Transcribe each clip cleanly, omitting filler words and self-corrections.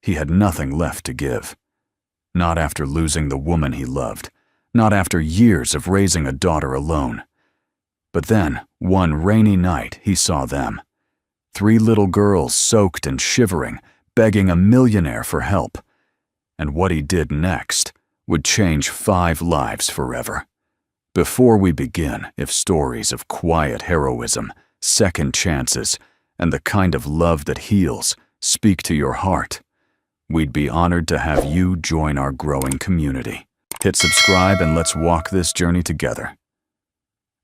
He had nothing left to give. Not after losing the woman he loved. Not after years of raising a daughter alone. But then, one rainy night, he saw them. 3 little girls soaked and shivering, begging a millionaire for help. And what he did next would change 5 lives forever. Before we begin, if stories of quiet heroism, second chances, and the kind of love that heals speak to your heart, we'd be honored to have you join our growing community. Hit subscribe and let's walk this journey together.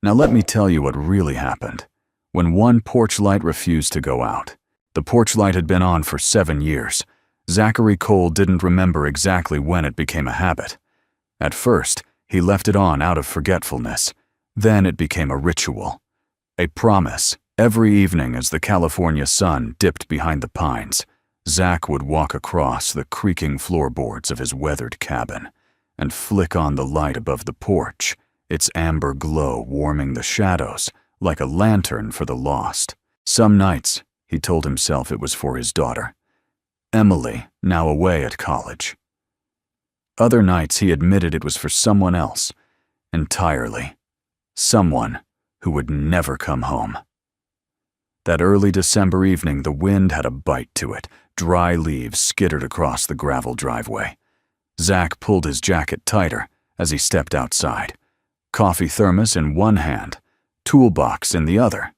Now let me tell you what really happened. When one porch light refused to go out. The porch light had been on for 7 years. Zachary Cole didn't remember exactly when it became a habit. At first, he left it on out of forgetfulness. Then it became a ritual. A promise. Every evening as the California sun dipped behind the pines, Zach would walk across the creaking floorboards of his weathered cabin and flick on the light above the porch, its amber glow warming the shadows like a lantern for the lost. Some nights, he told himself it was for his daughter, Emily, now away at college. Other nights he admitted it was for someone else, entirely. Someone who would never come home. That early December evening, the wind had a bite to it. Dry leaves skittered across the gravel driveway. Zach pulled his jacket tighter as he stepped outside. Coffee thermos in one hand, toolbox in the other.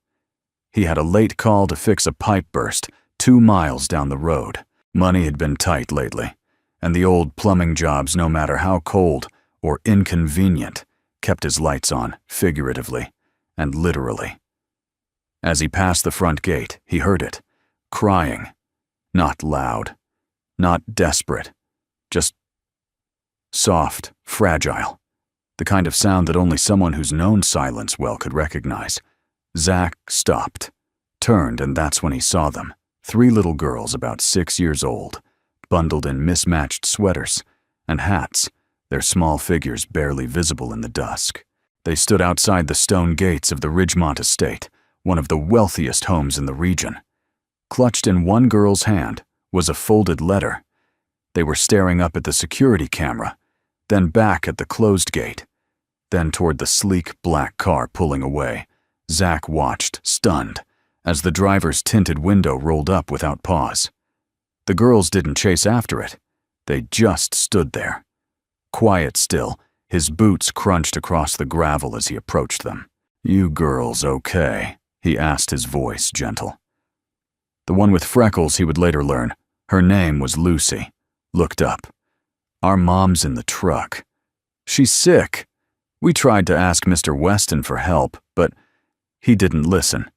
He had a late call to fix a pipe burst 2 miles down the road. Money had been tight lately, and the old plumbing jobs, no matter how cold or inconvenient, kept his lights on, figuratively and literally. As he passed the front gate, he heard it, crying. Not loud, not desperate, just soft, fragile, the kind of sound that only someone who's known silence well could recognize. Zach stopped, turned, and that's when he saw them. 3 little girls about 6 years old, bundled in mismatched sweaters and hats, their small figures barely visible in the dusk. They stood outside the stone gates of the Ridgemont estate, one of the wealthiest homes in the region. Clutched in one girl's hand was a folded letter. They were staring up at the security camera, then back at the closed gate, then toward the sleek black car pulling away. Zach watched, stunned, as the driver's tinted window rolled up without pause. The girls didn't chase after it. They just stood there. Quiet still, his boots crunched across the gravel as he approached them. "You girls okay?" he asked, his voice gentle. The one with freckles, he would later learn, her name was Lucy, looked up. "Our mom's in the truck. She's sick. We tried to ask Mr. Weston for help, but he didn't listen."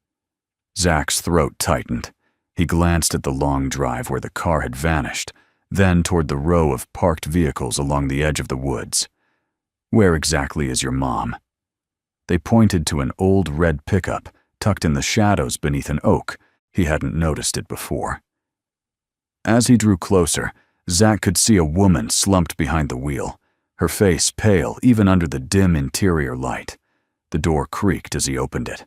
Zach's throat tightened. He glanced at the long drive where the car had vanished, then toward the row of parked vehicles along the edge of the woods. "Where exactly is your mom?" They pointed to an old red pickup tucked in the shadows beneath an oak. He hadn't noticed it before. As he drew closer, Zach could see a woman slumped behind the wheel, her face pale even under the dim interior light. The door creaked as he opened it.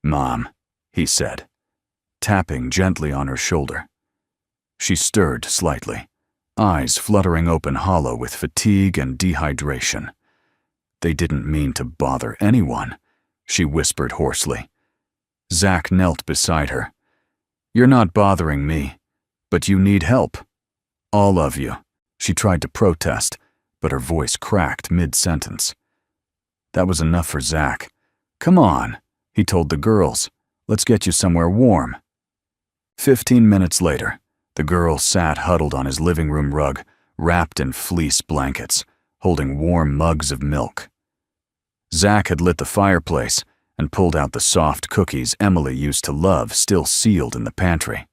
"Mom," he said, tapping gently on her shoulder. She stirred slightly, eyes fluttering open hollow with fatigue and dehydration. "They didn't mean to bother anyone," she whispered hoarsely. Zach knelt beside her. "You're not bothering me, but you need help. All of you." She tried to protest, but her voice cracked mid-sentence. That was enough for Zach. "Come on," he told the girls. "Let's get you somewhere warm." 15 minutes later, the girl sat huddled on his living room rug, wrapped in fleece blankets, holding warm mugs of milk. Zach had lit the fireplace and pulled out the soft cookies Emily used to love, still sealed in the pantry.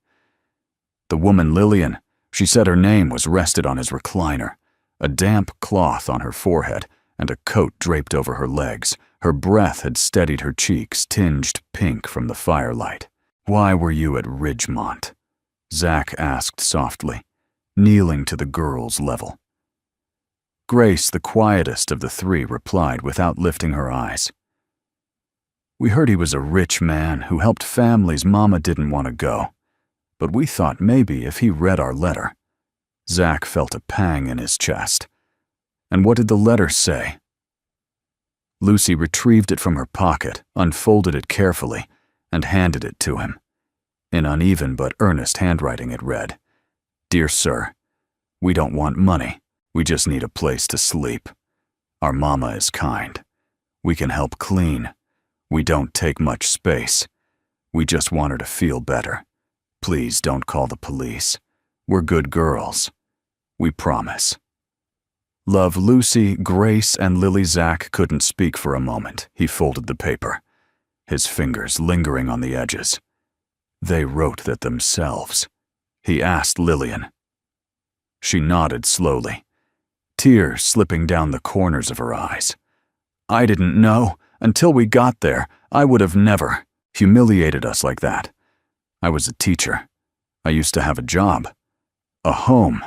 The woman Lillian, she said her name, was rested on his recliner, a damp cloth on her forehead and a coat draped over her legs. Her breath had steadied her cheeks, tinged pink from the firelight. "Why were you at Ridgemont?" Zach asked softly, kneeling to the girl's level. Grace, the quietest of the 3, replied without lifting her eyes. "We heard he was a rich man who helped families Mama didn't want to go, but we thought maybe if he read our letter, Zach felt a pang in his chest. And what did the letter say? Lucy retrieved it from her pocket, unfolded it carefully, and handed it to him. In uneven but earnest handwriting it read, "Dear Sir, we don't want money. We just need a place to sleep. Our mama is kind. We can help clean. We don't take much space. We just want her to feel better. Please don't call the police. We're good girls. We promise." Love, Lucy, Grace, and Lily. Zach couldn't speak for a moment. He folded the paper, his fingers lingering on the edges. They wrote that themselves. He asked Lillian. She nodded slowly, tears slipping down the corners of her eyes. "I didn't know. Until we got there, I would have never humiliated us like that. I was a teacher. I used to have a job, a home.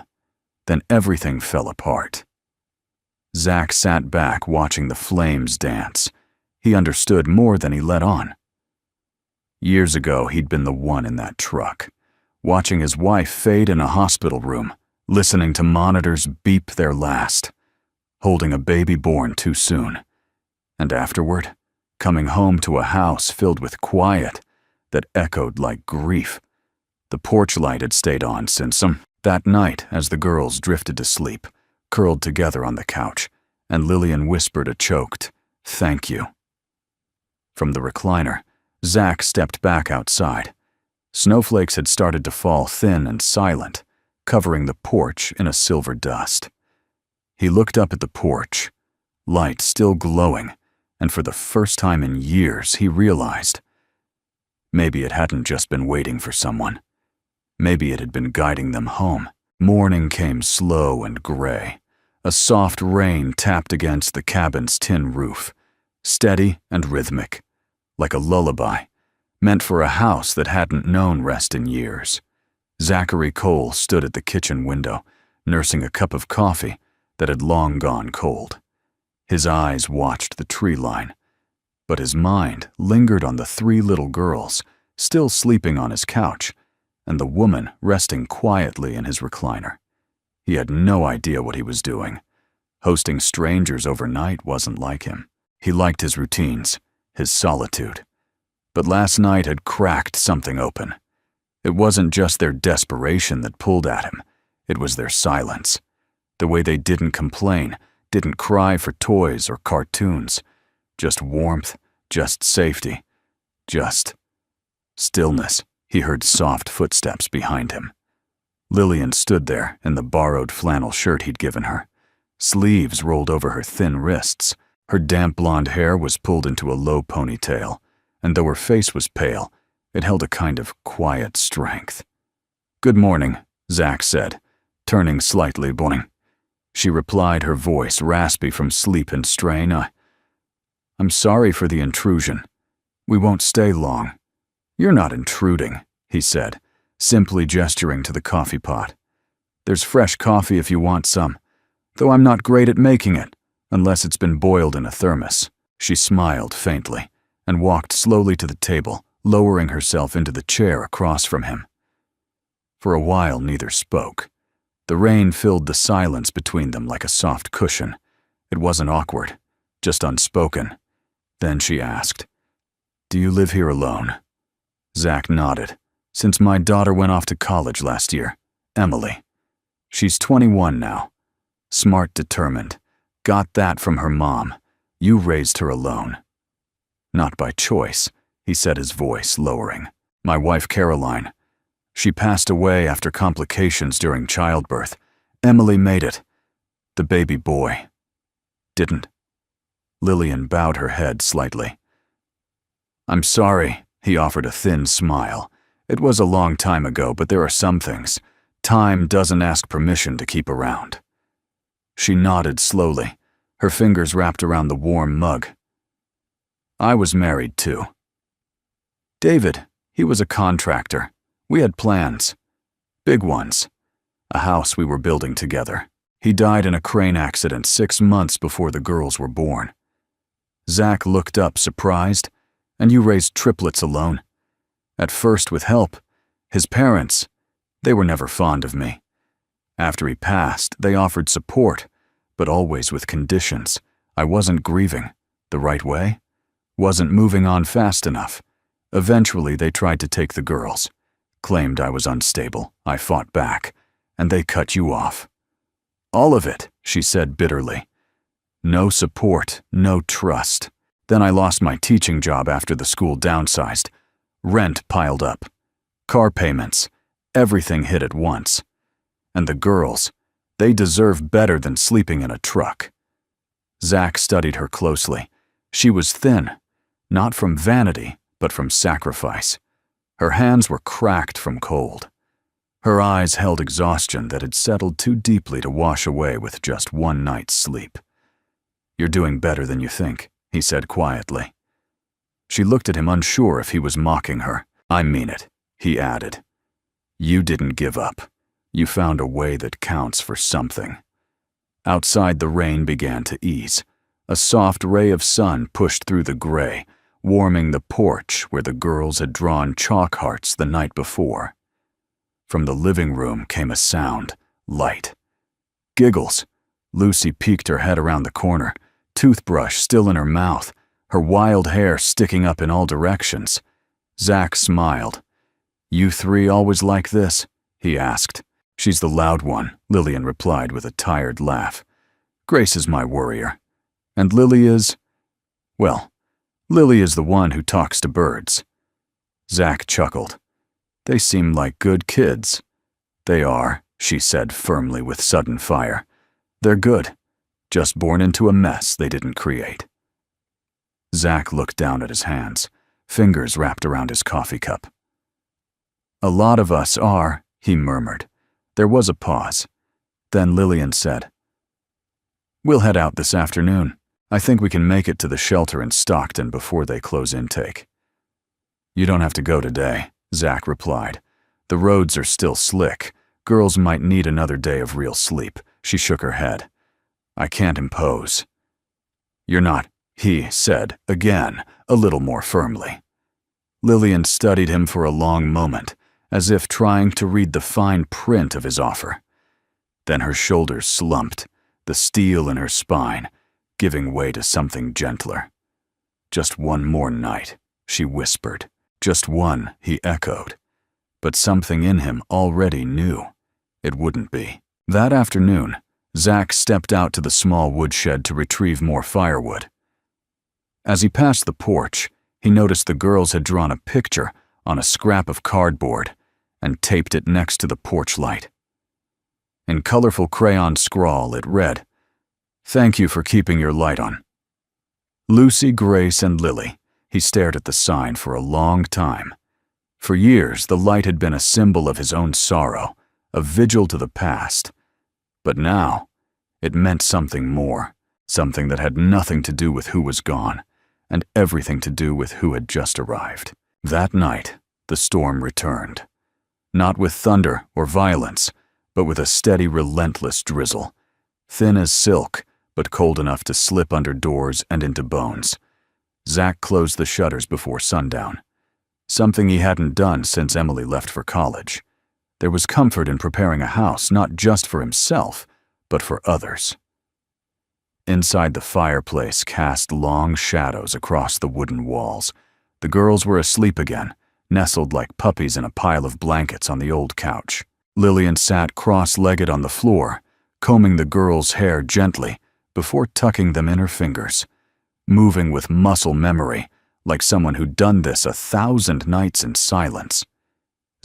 Then everything fell apart." Zach sat back watching the flames dance. He understood more than he let on. Years ago, he'd been the one in that truck, watching his wife fade in a hospital room, listening to monitors beep their last, holding a baby born too soon, and afterward, coming home to a house filled with quiet that echoed like grief. The porch light had stayed on since that night as the girls drifted to sleep, curled together on the couch, and Lillian whispered a choked, "Thank you." From the recliner, Zach stepped back outside. Snowflakes had started to fall thin and silent, covering the porch in a silver dust. He looked up at the porch, light still glowing, and for the first time in years he realized maybe it hadn't just been waiting for someone. Maybe it had been guiding them home. Morning came slow and gray. A soft rain tapped against the cabin's tin roof, steady and rhythmic, like a lullaby, meant for a house that hadn't known rest in years. Zachary Cole stood at the kitchen window, nursing a cup of coffee that had long gone cold. His eyes watched the tree line, but his mind lingered on the 3 little girls still sleeping on his couch and the woman resting quietly in his recliner. He had no idea what he was doing. Hosting strangers overnight wasn't like him. He liked his routines, his solitude. But last night had cracked something open. It wasn't just their desperation that pulled at him. It was their silence. The way they didn't complain, didn't cry for toys or cartoons. Just warmth, just safety, just stillness. He heard soft footsteps behind him. Lillian stood there in the borrowed flannel shirt he'd given her. Sleeves rolled over her thin wrists. Her damp blonde hair was pulled into a low ponytail, and though her face was pale, it held a kind of quiet strength. "Good morning," Zach said, turning slightly boing. She replied, her voice raspy from sleep and strain. "I'm sorry for the intrusion. We won't stay long." "You're not intruding," he said, simply gesturing to the coffee pot. "There's fresh coffee if you want some, though I'm not great at making it, unless it's been boiled in a thermos." She smiled faintly and walked slowly to the table, lowering herself into the chair across from him. For a while, neither spoke. The rain filled the silence between them like a soft cushion. It wasn't awkward, just unspoken. Then she asked, "Do you live here alone?" Zach nodded. "Since my daughter went off to college last year. Emily. She's 21 now. Smart, determined. Got that from her mom. You raised her alone." "Not by choice," he said, his voice lowering. "My wife Caroline. She passed away after complications during childbirth. Emily made it. The baby boy didn't." Lillian bowed her head slightly. "I'm sorry," he offered a thin smile. "It was a long time ago, but there are some things time doesn't ask permission to keep around." She nodded slowly, her fingers wrapped around the warm mug. "I was married too. David, he was a contractor. We had plans. Big ones. A house we were building together. He died in a crane accident 6 months before the girls were born." Zach looked up, surprised. "And you raised triplets alone?" "At first with help. His parents, they were never fond of me. After he passed, they offered support, but always with conditions. I wasn't grieving the right way, wasn't moving on fast enough. Eventually, they tried to take the girls, claimed I was unstable. I fought back, and they cut you off. All of it, she said bitterly. No support, no trust. Then I lost my teaching job after the school downsized. Rent piled up. Car payments. Everything hit at once. And the girls, they deserve better than sleeping in a truck. Zach studied her closely. She was thin, not from vanity, but from sacrifice. Her hands were cracked from cold. Her eyes held exhaustion that had settled too deeply to wash away with just one night's sleep. "You're doing better than you think," he said quietly. She looked at him, unsure if he was mocking her. "I mean it," he added. "You didn't give up. You found a way that counts for something." Outside, the rain began to ease. A soft ray of sun pushed through the gray, warming the porch where the girls had drawn chalk hearts the night before. From the living room came a sound, light. Giggles. Lucy peeked her head around the corner, toothbrush still in her mouth, her wild hair sticking up in all directions. Zach smiled. "You three always like this?" he asked. "She's the loud one," Lillian replied with a tired laugh. "Grace is my worrier. And Lily is, well, Lily is the one who talks to birds." Zach chuckled. "They seem like good kids." "They are," she said firmly with sudden fire. "They're good, just born into a mess they didn't create." Zach looked down at his hands, fingers wrapped around his coffee cup. "A lot of us are," he murmured. There was a pause. Then Lillian said, "We'll head out this afternoon. I think we can make it to the shelter in Stockton before they close intake." "You don't have to go today," Zach replied. "The roads are still slick. Girls might need another day of real sleep." She shook her head. "I can't impose." "You're not," he said again, a little more firmly. Lillian studied him for a long moment, as if trying to read the fine print of his offer. Then her shoulders slumped, the steel in her spine giving way to something gentler. "Just one more night," she whispered. "Just one," he echoed. But something in him already knew it wouldn't be. That afternoon, Zach stepped out to the small woodshed to retrieve more firewood. As he passed the porch, he noticed the girls had drawn a picture on a scrap of cardboard and taped it next to the porch light. In colorful crayon scrawl, it read, "Thank you for keeping your light on." Lucy, Grace, and Lily. He stared at the sign for a long time. For years, the light had been a symbol of his own sorrow, a vigil to the past. But now, it meant something more, something that had nothing to do with who was gone, and everything to do with who had just arrived. That night, the storm returned. Not with thunder or violence, but with a steady, relentless drizzle. Thin as silk, but cold enough to slip under doors and into bones. Zach closed the shutters before sundown, something he hadn't done since Emily left for college. There was comfort in preparing a house not just for himself, but for others. Inside, the fireplace cast long shadows across the wooden walls. The girls were asleep again, nestled like puppies in a pile of blankets on the old couch. Lillian sat cross-legged on the floor, combing the girls' hair gently before tucking them in her fingers, moving with muscle memory like someone who'd done this 1,000 nights in silence.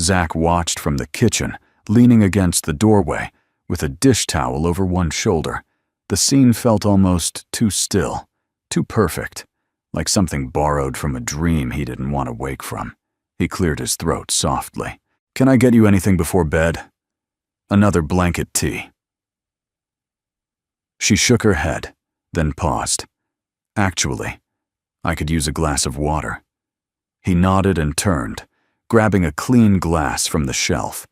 Zach watched from the kitchen, leaning against the doorway, with a dish towel over one shoulder. The scene felt almost too still, too perfect, like something borrowed from a dream he didn't want to wake from. He cleared his throat softly. "Can I get you anything before bed?" "Another blanket tea." She shook her head, then paused. "Actually, I could use a glass of water." He nodded and turned, grabbing a clean glass from the shelf.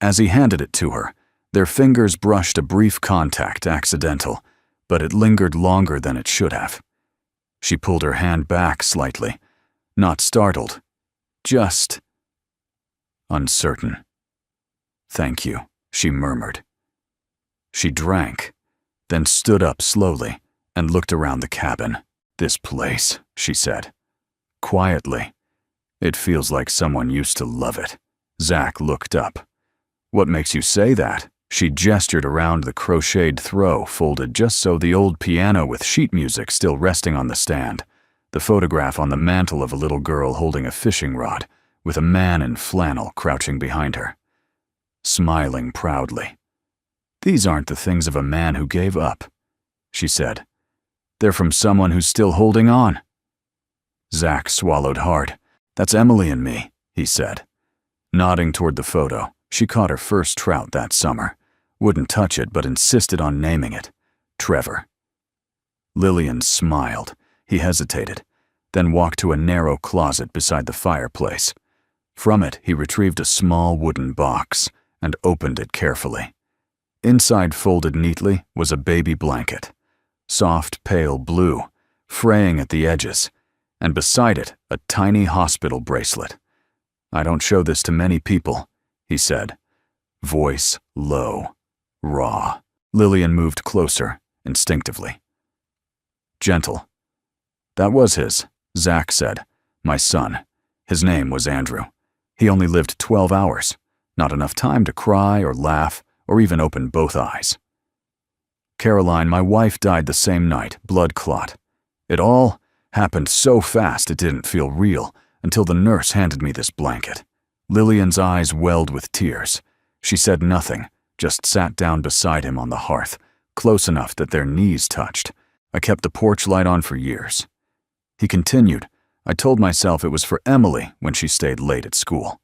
As he handed it to her, their fingers brushed a brief contact, accidental, but it lingered longer than it should have. She pulled her hand back slightly, not startled, just uncertain. "Thank you," she murmured. She drank, then stood up slowly and looked around the cabin. "This place," she said, quietly. "It feels like someone used to love it." Zach looked up. "What makes you say that?" She gestured around the crocheted throw folded just so the old piano with sheet music still resting on the stand, the photograph on the mantel of a little girl holding a fishing rod, with a man in flannel crouching behind her, smiling proudly. "These aren't the things of a man who gave up," she said. "They're from someone who's still holding on." Zach swallowed hard. "That's Emily and me," he said. Nodding toward the photo, she caught her first trout that summer. Wouldn't touch it, but insisted on naming it Trevor. Lillian smiled. He hesitated, then walked to a narrow closet beside the fireplace. From it, he retrieved a small wooden box and opened it carefully. Inside, folded neatly, was a baby blanket, soft pale blue, fraying at the edges, and beside it, a tiny hospital bracelet. "I don't show this to many people," he said, voice low, raw. Lillian moved closer, instinctively. "Gentle." "That was his," Zach said. "My son. His name was Andrew. He only lived 12 hours. Not enough time to cry or laugh or even open both eyes. Caroline, my wife, died the same night, blood clot. It all happened so fast it didn't feel real until the nurse handed me this blanket." Lillian's eyes welled with tears. She said nothing, just sat down beside him on the hearth, close enough that their knees touched. "I kept the porch light on for years." He continued, "I told myself it was for Emily when she stayed late at school.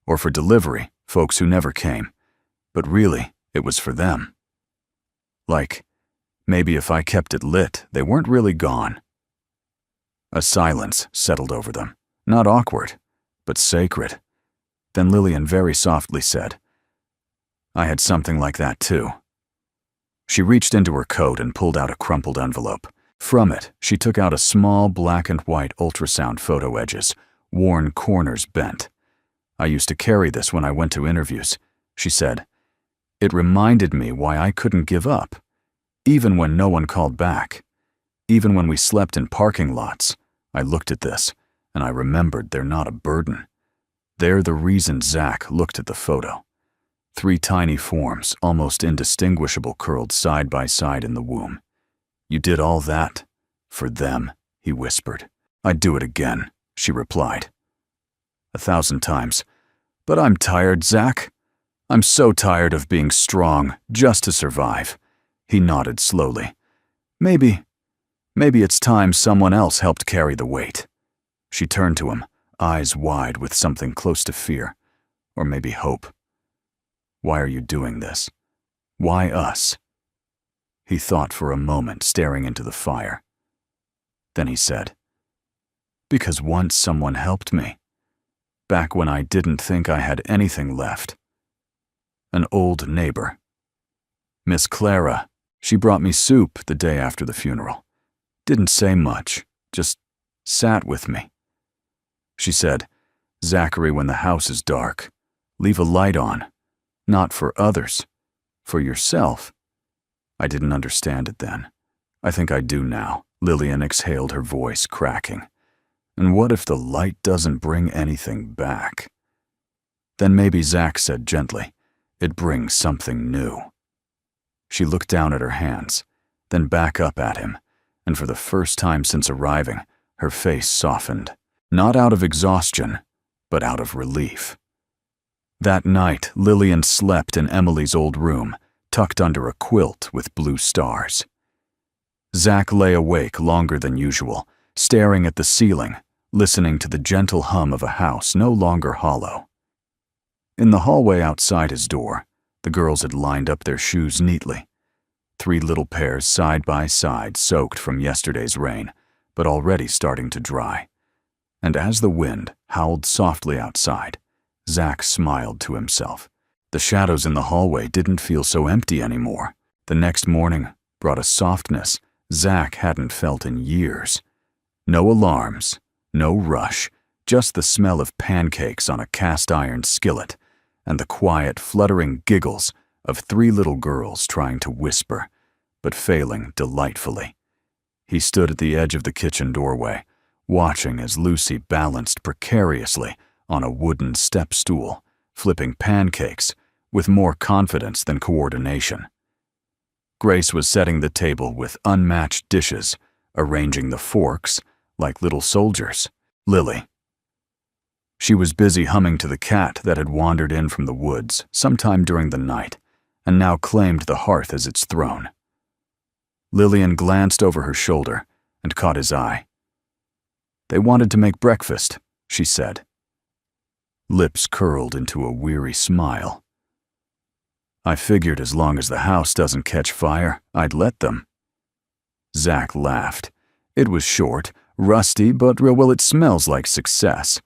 Or for delivery, folks who never came. But really, it was for them. Like, maybe if I kept it lit, they weren't really gone." A silence settled over them. Not awkward, but sacred. Then Lillian very softly said, "I had something like that too." She reached into her coat and pulled out a crumpled envelope. From it, she took out a small black and white ultrasound photo edges, worn corners bent. "I used to carry this when I went to interviews," she said. "It reminded me why I couldn't give up, even when no one called back. Even when we slept in parking lots, I looked at this, and I remembered they're not a burden. They're the reason." Zach looked at the photo. 3 tiny forms, almost indistinguishable, curled side by side in the womb. "You did all that for them," he whispered. "I'd do it again," she replied. 1,000 times. "But I'm tired, Zach. I'm so tired of being strong just to survive." He nodded slowly. Maybe it's time someone else helped carry the weight." She turned to him, eyes wide with something close to fear, or maybe hope. "Why are you doing this? Why us?" He thought for a moment, staring into the fire. Then he said, "Because once someone helped me. Back when I didn't think I had anything left. An old neighbor. Miss Clara, she brought me soup the day after the funeral. Didn't say much, just sat with me. She said, 'Zachary, when the house is dark, leave a light on. Not for others, for yourself.' I didn't understand it then. I think I do now." Lillian exhaled, her voice cracking. "And what if the light doesn't bring anything back?" "Then maybe," Zach said gently, "it brings something new." She looked down at her hands, then back up at him, and for the first time since arriving, her face softened. Not out of exhaustion, but out of relief. That night, Lillian slept in Emily's old room, tucked under a quilt with blue stars. Zach lay awake longer than usual, staring at the ceiling, listening to the gentle hum of a house no longer hollow. In the hallway outside his door, the girls had lined up their shoes neatly. 3 little pairs side by side, soaked from yesterday's rain, but already starting to dry. And as the wind howled softly outside, Zach smiled to himself. The shadows in the hallway didn't feel so empty anymore. The next morning brought a softness Zach hadn't felt in years. No alarms, no rush, just the smell of pancakes on a cast-iron skillet, and the quiet, fluttering giggles of 3 little girls trying to whisper, but failing delightfully. He stood at the edge of the kitchen doorway, watching as Lucy balanced precariously on a wooden step stool, flipping pancakes with more confidence than coordination. Grace was setting the table with unmatched dishes, arranging the forks like little soldiers. Lily. She was busy humming to the cat that had wandered in from the woods sometime during the night and now claimed the hearth as its throne. Lillian glanced over her shoulder and caught his eye. "They wanted to make breakfast," she said. Lips curled into a weary smile. "I figured as long as the house doesn't catch fire, I'd let them." Zach laughed. It was short, rusty, but well, it smells like success.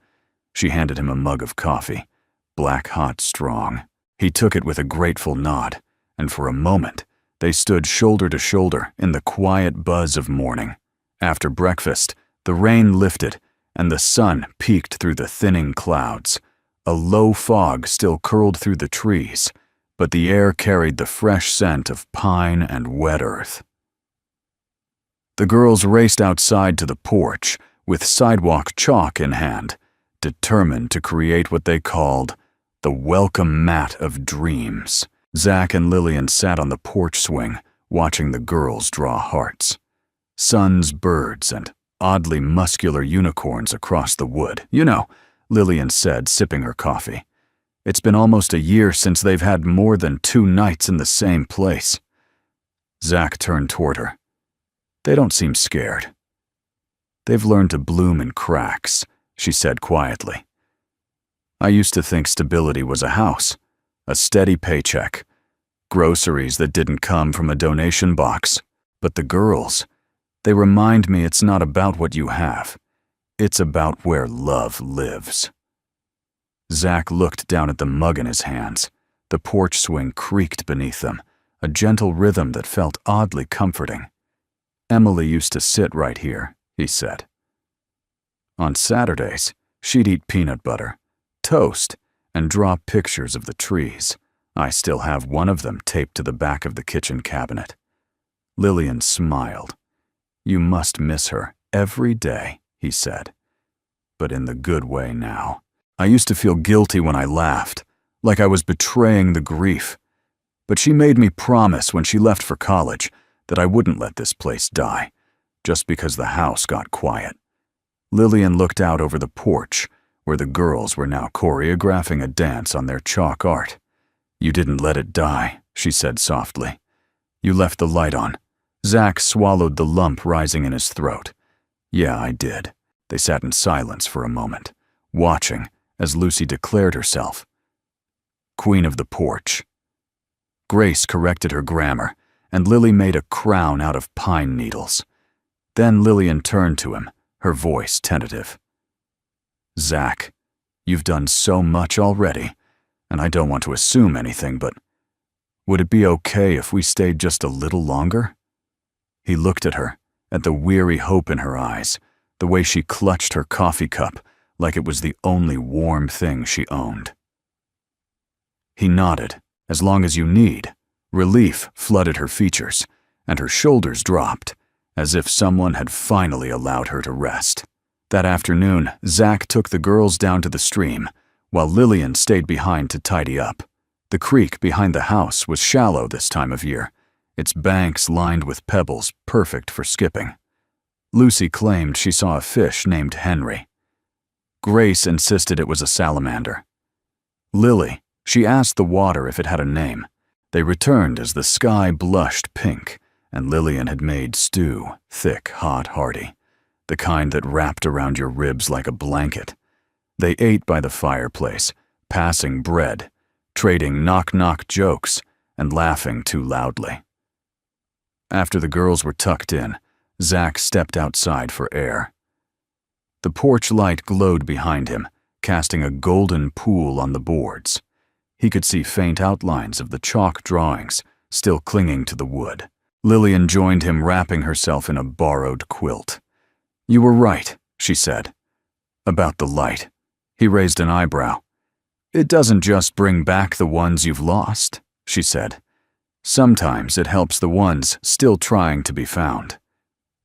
She handed him a mug of coffee, black hot strong. He took it with a grateful nod, and for a moment, they stood shoulder to shoulder in the quiet buzz of morning. After breakfast, the rain lifted, and the sun peeked through the thinning clouds. A low fog still curled through the trees, but the air carried the fresh scent of pine and wet earth. The girls raced outside to the porch, with sidewalk chalk in hand, determined to create what they called the welcome mat of dreams. Zach and Lillian sat on the porch swing, watching the girls draw hearts. Suns, birds, and oddly muscular unicorns across the wood. "You know," Lillian said, sipping her coffee. "It's been almost a year since they've had more than 2 nights in the same place." Zach turned toward her. "They don't seem scared." "They've learned to bloom in cracks," she said quietly. "I used to think stability was a house, a steady paycheck, groceries that didn't come from a donation box. But the girls, they remind me it's not about what you have. It's about where love lives." Zach looked down at the mug in his hands. The porch swing creaked beneath them, a gentle rhythm that felt oddly comforting. "Emily used to sit right here," he said. On Saturdays, she'd eat peanut butter, toast, and draw pictures of the trees. I still have one of them taped to the back of the kitchen cabinet. Lillian smiled. "You must miss her every day," he said. "But in the good way now. I used to feel guilty when I laughed, like I was betraying the grief. But she made me promise when she left for college that I wouldn't let this place die, just because the house got quiet." Lillian looked out over the porch, where the girls were now choreographing a dance on their chalk art. "You didn't let it die," she said softly. "You left the light on." Zach swallowed the lump rising in his throat. "Yeah, I did." They sat in silence for a moment, watching as Lucy declared herself Queen of the Porch. Grace corrected her grammar, and Lily made a crown out of pine needles. Then Lillian turned to him, her voice tentative. "Zach, you've done so much already, and I don't want to assume anything, but would it be okay if we stayed just a little longer?" He looked at her, at the weary hope in her eyes, the way she clutched her coffee cup like it was the only warm thing she owned. He nodded. "As long as you need." Relief flooded her features, and her shoulders dropped, as if someone had finally allowed her to rest. That afternoon, Zach took the girls down to the stream, while Lillian stayed behind to tidy up. The creek behind the house was shallow this time of year, its banks lined with pebbles perfect for skipping. Lucy claimed she saw a fish named Henry. Grace insisted it was a salamander. Lily, she asked the water if it had a name. They returned as the sky blushed pink, and Lillian had made stew, thick, hot, hearty, the kind that wrapped around your ribs like a blanket. They ate by the fireplace, passing bread, trading knock-knock jokes, and laughing too loudly. After the girls were tucked in, Zach stepped outside for air. The porch light glowed behind him, casting a golden pool on the boards. He could see faint outlines of the chalk drawings, still clinging to the wood. Lillian joined him, wrapping herself in a borrowed quilt. "You were right," she said. "About the light." He raised an eyebrow. "It doesn't just bring back the ones you've lost," she said. Sometimes it helps the ones still trying to be found.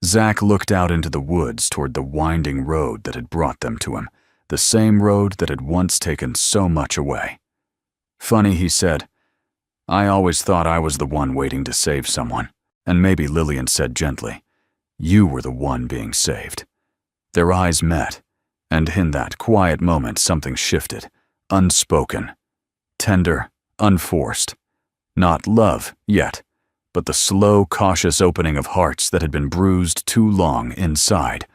Zach looked out into the woods toward the winding road that had brought them to him, the same road that had once taken so much away. Funny, he said. I always thought I was the one waiting to save someone. And maybe, Lillian said gently, you were the one being saved. Their eyes met, and in that quiet moment something shifted, unspoken, tender, unforced. Not love yet, but the slow, cautious opening of hearts that had been bruised too long inside.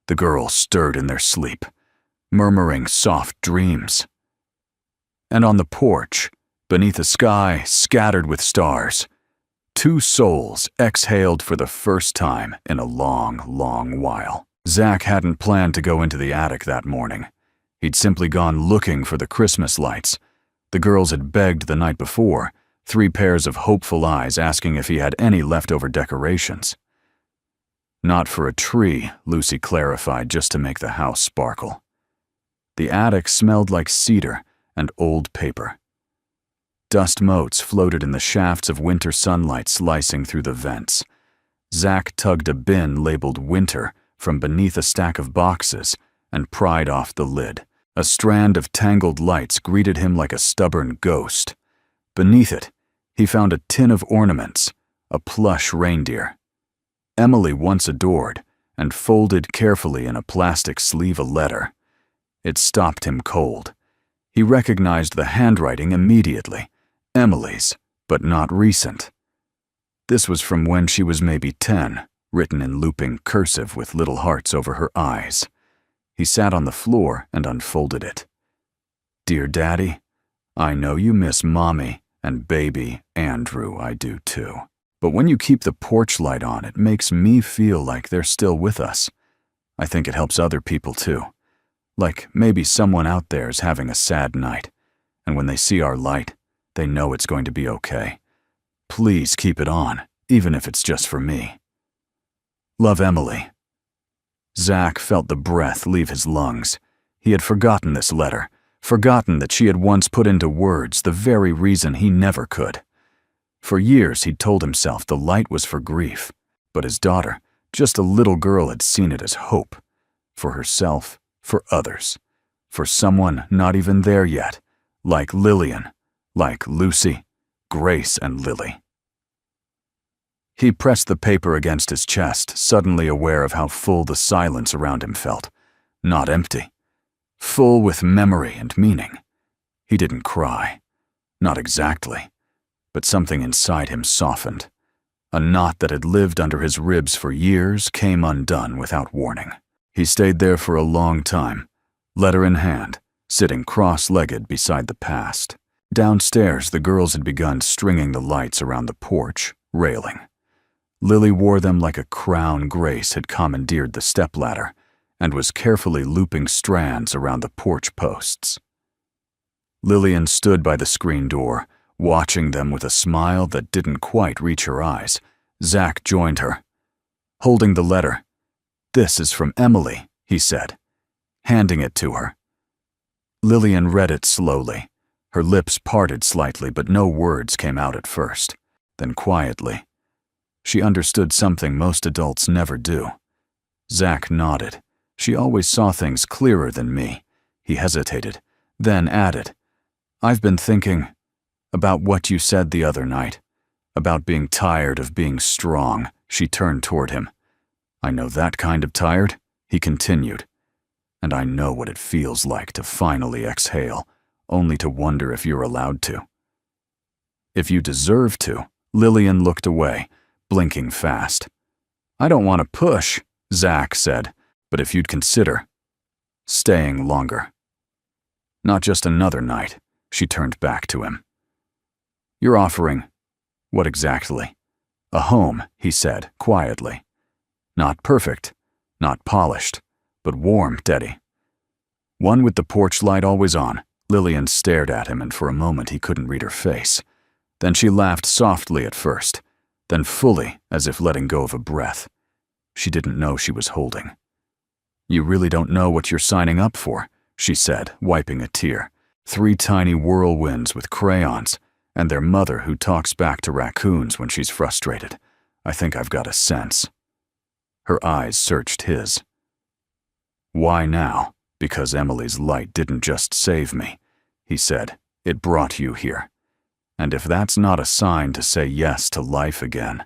The girls stirred in their sleep, murmuring soft dreams. And on the porch, beneath a sky scattered with stars, two souls exhaled for the first time in a long, long while. Zach hadn't planned to go into the attic that morning. He'd simply gone looking for the Christmas lights. The girls had begged the night before, 3 pairs of hopeful eyes asking if he had any leftover decorations. Not for a tree, Lucy clarified, just to make the house sparkle. The attic smelled like cedar and old paper. Dust motes floated in the shafts of winter sunlight slicing through the vents. Zach tugged a bin labeled Winter from beneath a stack of boxes and pried off the lid. A strand of tangled lights greeted him like a stubborn ghost. Beneath it, he found a tin of ornaments, a plush reindeer. Emily once adored, and folded carefully in a plastic sleeve a letter. It stopped him cold. He recognized the handwriting immediately. Emily's, but not recent. This was from when she was maybe 10, written in looping cursive with little hearts over her eyes. He sat on the floor and unfolded it. Dear Daddy, I know you miss Mommy and baby Andrew, I do too. But when you keep the porch light on, it makes me feel like they're still with us. I think it helps other people too. Like maybe someone out there is having a sad night, and when they see our light, they know it's going to be okay. Please keep it on, even if it's just for me. Love, Emily. Zach felt the breath leave his lungs. He had forgotten this letter, forgotten that she had once put into words the very reason he never could. For years he'd told himself the light was for grief, but his daughter, just a little girl, had seen it as hope. For herself, for others, for someone not even there yet, like Lillian, like Lucy, Grace, and Lily. He pressed the paper against his chest, suddenly aware of how full the silence around him felt. Not empty. Full with memory and meaning. He didn't cry. Not exactly. But something inside him softened. A knot that had lived under his ribs for years came undone without warning. He stayed there for a long time, letter in hand, sitting cross-legged beside the past. Downstairs, the girls had begun stringing the lights around the porch, railing. Lily wore them like a crown Grace had commandeered the stepladder, and was carefully looping strands around the porch posts. Lillian stood by the screen door, watching them with a smile that didn't quite reach her eyes. Zach joined her, holding the letter. This is from Emily, he said, handing it to her. Lillian read it slowly. Her lips parted slightly, but no words came out at first. Then quietly, she understood something most adults never do. Zach nodded. She always saw things clearer than me. He hesitated, then added, I've been thinking about what you said the other night, about being tired of being strong. She turned toward him. I know that kind of tired, he continued, and I know what it feels like to finally exhale, only to wonder if you're allowed to. If you deserve to. Lillian looked away, blinking fast. I don't want to push, Zach said, but if you'd consider staying longer. Not just another night. She turned back to him. You're offering, what exactly? A home, he said, quietly. Not perfect, not polished, but warm, steady. One with the porch light always on. Lillian stared at him, and for a moment he couldn't read her face. Then she laughed softly at first, then fully, as if letting go of a breath. She didn't know she was holding. You really don't know what you're signing up for, she said, wiping a tear. 3 tiny whirlwinds with crayons, and their mother who talks back to raccoons when she's frustrated. I think I've got a sense." Her eyes searched his. "Why now? Because Emily's light didn't just save me," he said. "It brought you here. And if that's not a sign to say yes to life again,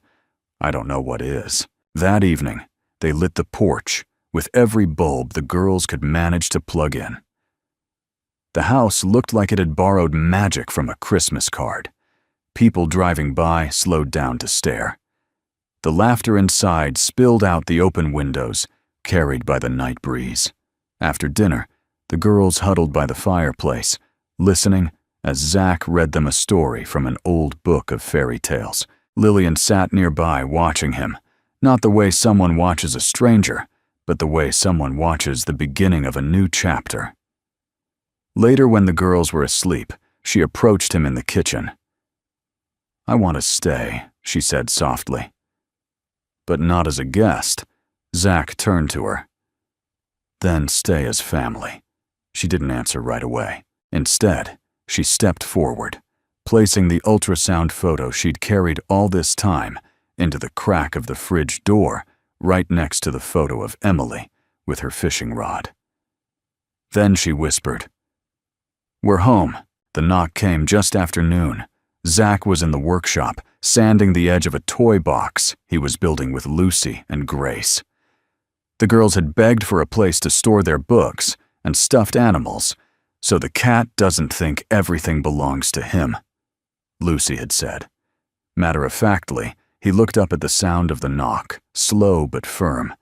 I don't know what is." That evening, they lit the porch with every bulb the girls could manage to plug in. The house looked like it had borrowed magic from a Christmas card. People driving by slowed down to stare. The laughter inside spilled out the open windows, carried by the night breeze. After dinner, the girls huddled by the fireplace, listening as Zach read them a story from an old book of fairy tales. Lillian sat nearby watching him, not the way someone watches a stranger, but the way someone watches the beginning of a new chapter. Later, when the girls were asleep, she approached him in the kitchen. "I want to stay," she said softly. "But not as a guest." Zach turned to her. "Then stay as family." She didn't answer right away. Instead, she stepped forward, placing the ultrasound photo she'd carried all this time into the crack of the fridge door right next to the photo of Emily with her fishing rod. Then she whispered, "We're home." The knock came just after noon. Zach was in the workshop, sanding the edge of a toy box he was building with Lucy and Grace. The girls had begged for a place to store their books and stuffed animals, so the cat doesn't think everything belongs to him, Lucy had said. Matter-of-factly, he looked up at the sound of the knock, slow but firm.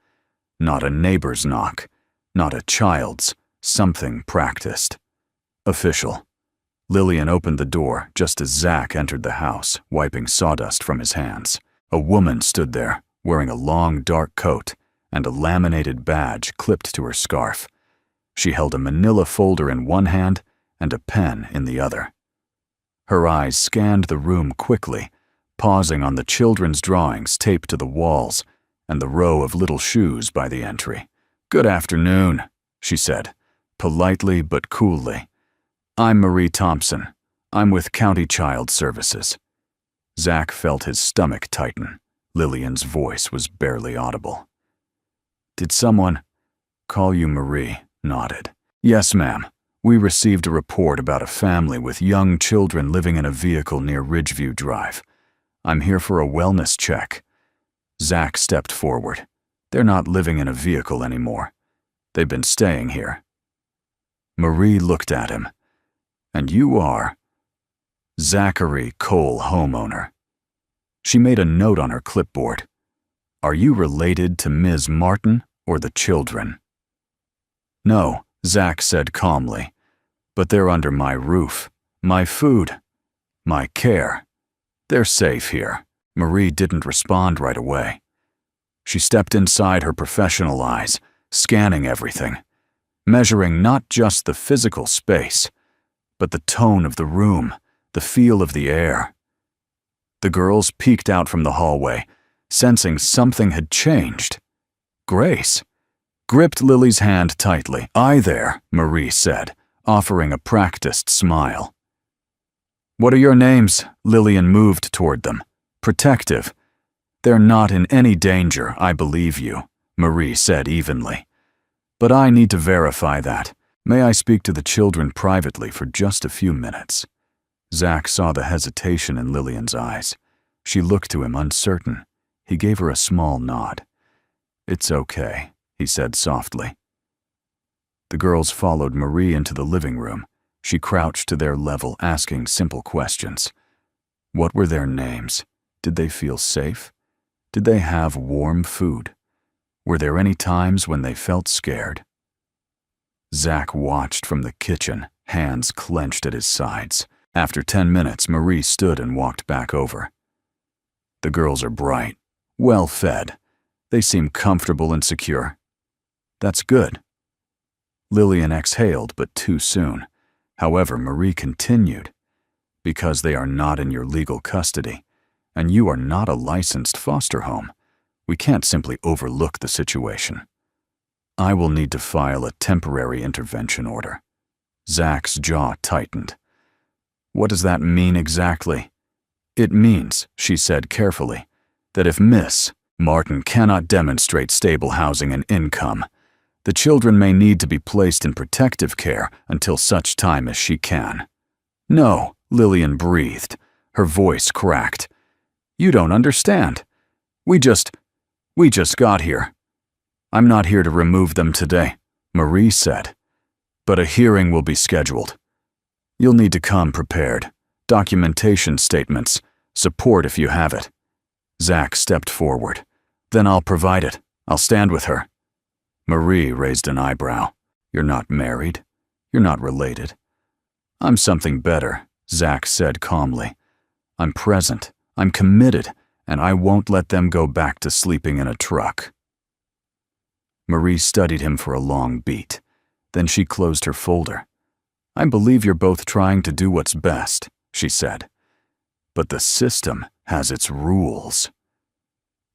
Not a neighbor's knock, not a child's, something practiced. Official. Lillian opened the door just as Zach entered the house, wiping sawdust from his hands. A woman stood there, wearing a long, dark coat and a laminated badge clipped to her scarf. She held a manila folder in one hand and a pen in the other. Her eyes scanned the room quickly, pausing on the children's drawings taped to the walls and the row of little shoes by the entry. "Good afternoon," she said, politely but coolly. "I'm Marie Thompson. I'm with County Child Services." Zach felt his stomach tighten. Lillian's voice was barely audible. "Did someone call you Marie?" Nodded. "Yes, ma'am. We received a report about a family with young children living in a vehicle near Ridgeview Drive. I'm here for a wellness check." Zach stepped forward. "They're not living in a vehicle anymore. They've been staying here." Marie looked at him. "And you are?" "Zachary Cole, homeowner." She made a note on her clipboard. "Are you related to Ms. Martin or the children?" "No," Zach said calmly, "but they're under my roof, my food, my care. They're safe here." Marie didn't respond right away. She stepped inside her professional eyes, scanning everything, measuring not just the physical space, but the tone of the room, the feel of the air. The girls peeked out from the hallway, sensing something had changed. Grace gripped Lily's hand tightly. "Hi there," Marie said, offering a practiced smile. "What are your names?" Lillian moved toward them, protective. "They're not in any danger, I believe you," Marie said evenly. "But I need to verify that. May I speak to the children privately for just a few minutes?" Zach saw the hesitation in Lillian's eyes. She looked to him uncertain. He gave her a small nod. "It's okay," he said softly. The girls followed Marie into the living room. She crouched to their level, asking simple questions. What were their names? Did they feel safe? Did they have warm food? Were there any times when they felt scared? Zach watched from the kitchen, hands clenched at his sides. After 10 minutes, Marie stood and walked back over. "The girls are bright, well-fed. They seem comfortable and secure." "That's good." Lillian exhaled, but too soon. However, Marie continued. "Because they are not in your legal custody, and you are not a licensed foster home, we can't simply overlook the situation. I will need to file a temporary intervention order." Zach's jaw tightened. What does that mean exactly? It means, she said carefully, that if Miss Martin cannot demonstrate stable housing and income, the children may need to be placed in protective care until such time as she can. No, Lillian breathed. Her voice cracked. You don't understand. We just got here. I'm not here to remove them today, Marie said. But a hearing will be scheduled. You'll need to come prepared. Documentation statements, support if you have it. Zach stepped forward. Then I'll provide it. I'll stand with her. Marie raised an eyebrow. You're not married. You're not related. I'm something better, Zach said calmly. I'm present. I'm committed, and I won't let them go back to sleeping in a truck. Marie studied him for a long beat. Then she closed her folder. I believe you're both trying to do what's best, she said. But the system has its rules.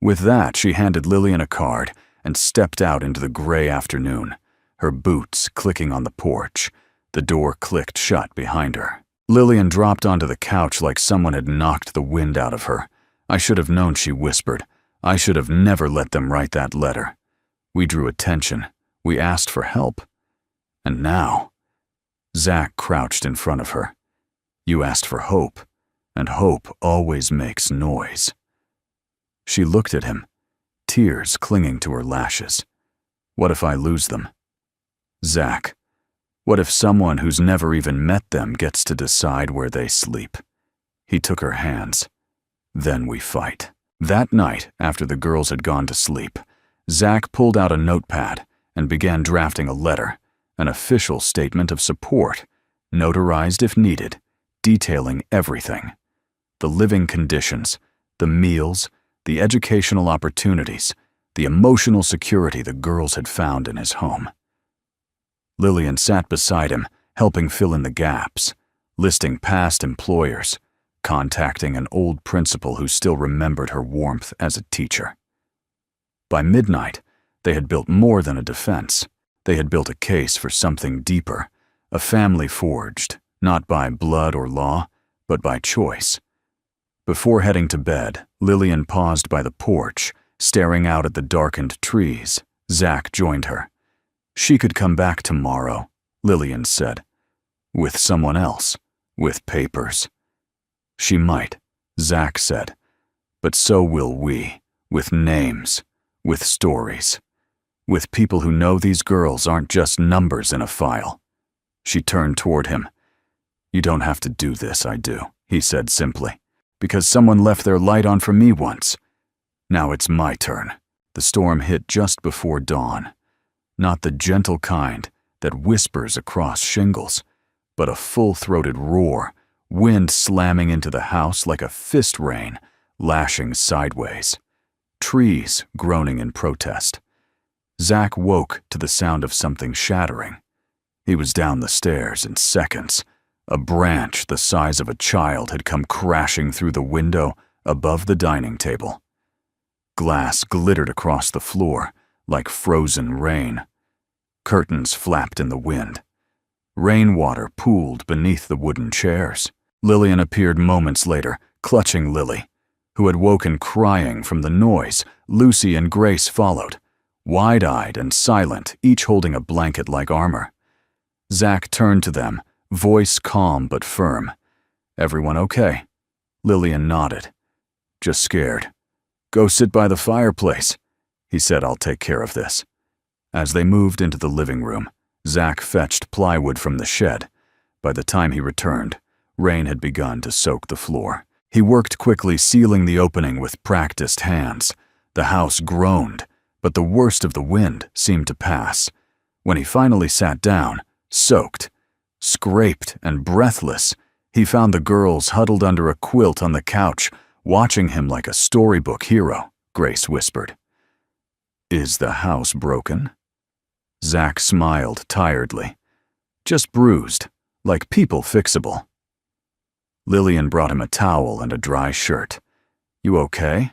With that, she handed Lillian a card and stepped out into the gray afternoon, her boots clicking on the porch. The door clicked shut behind her. Lillian dropped onto the couch like someone had knocked the wind out of her. I should have known, she whispered. I should have never let them write that letter. We drew attention. We asked for help. And now, Zach crouched in front of her. You asked for hope, and hope always makes noise. She looked at him, tears clinging to her lashes. What if I lose them? Zach, what if someone who's never even met them gets to decide where they sleep? He took her hands. Then we fight. That night, after the girls had gone to sleep, Zach pulled out a notepad and began drafting a letter, an official statement of support, notarized if needed, detailing everything. The living conditions, the meals, the educational opportunities, the emotional security the girls had found in his home. Lillian sat beside him, helping fill in the gaps, listing past employers, contacting an old principal who still remembered her warmth as a teacher. By midnight, they had built more than a defense. They had built a case for something deeper, a family forged, not by blood or law, but by choice. Before heading to bed, Lillian paused by the porch, staring out at the darkened trees. Zach joined her. She could come back tomorrow, Lillian said. With someone else, with papers. She might, Zach said, but so will we, with names, with stories, with people who know these girls aren't just numbers in a file. She turned toward him. You don't have to do this, I do, he said simply, because someone left their light on for me once. Now it's my turn. The storm hit just before dawn. Not the gentle kind that whispers across shingles, but a full-throated roar, wind slamming into the house like a fist rain, lashing sideways. Trees groaning in protest. Zach woke to the sound of something shattering. He was down the stairs in seconds. A branch the size of a child had come crashing through the window above the dining table. Glass glittered across the floor like frozen rain. Curtains flapped in the wind. Rainwater pooled beneath the wooden chairs. Lillian appeared moments later, clutching Lily, who had woken crying from the noise. Lucy and Grace followed, wide-eyed and silent, each holding a blanket like armor. Zach turned to them, voice calm but firm. Everyone okay? Lillian nodded. Just scared. Go sit by the fireplace. He said, I'll take care of this. As they moved into the living room, Zach fetched plywood from the shed. By the time he returned, rain had begun to soak the floor. He worked quickly, sealing the opening with practiced hands. The house groaned, but the worst of the wind seemed to pass. When he finally sat down, soaked, scraped, and breathless, he found the girls huddled under a quilt on the couch, watching him like a storybook hero, Grace whispered. Is the house broken? Zach smiled tiredly. Just bruised, like people fixable. Lillian brought him a towel and a dry shirt. You okay?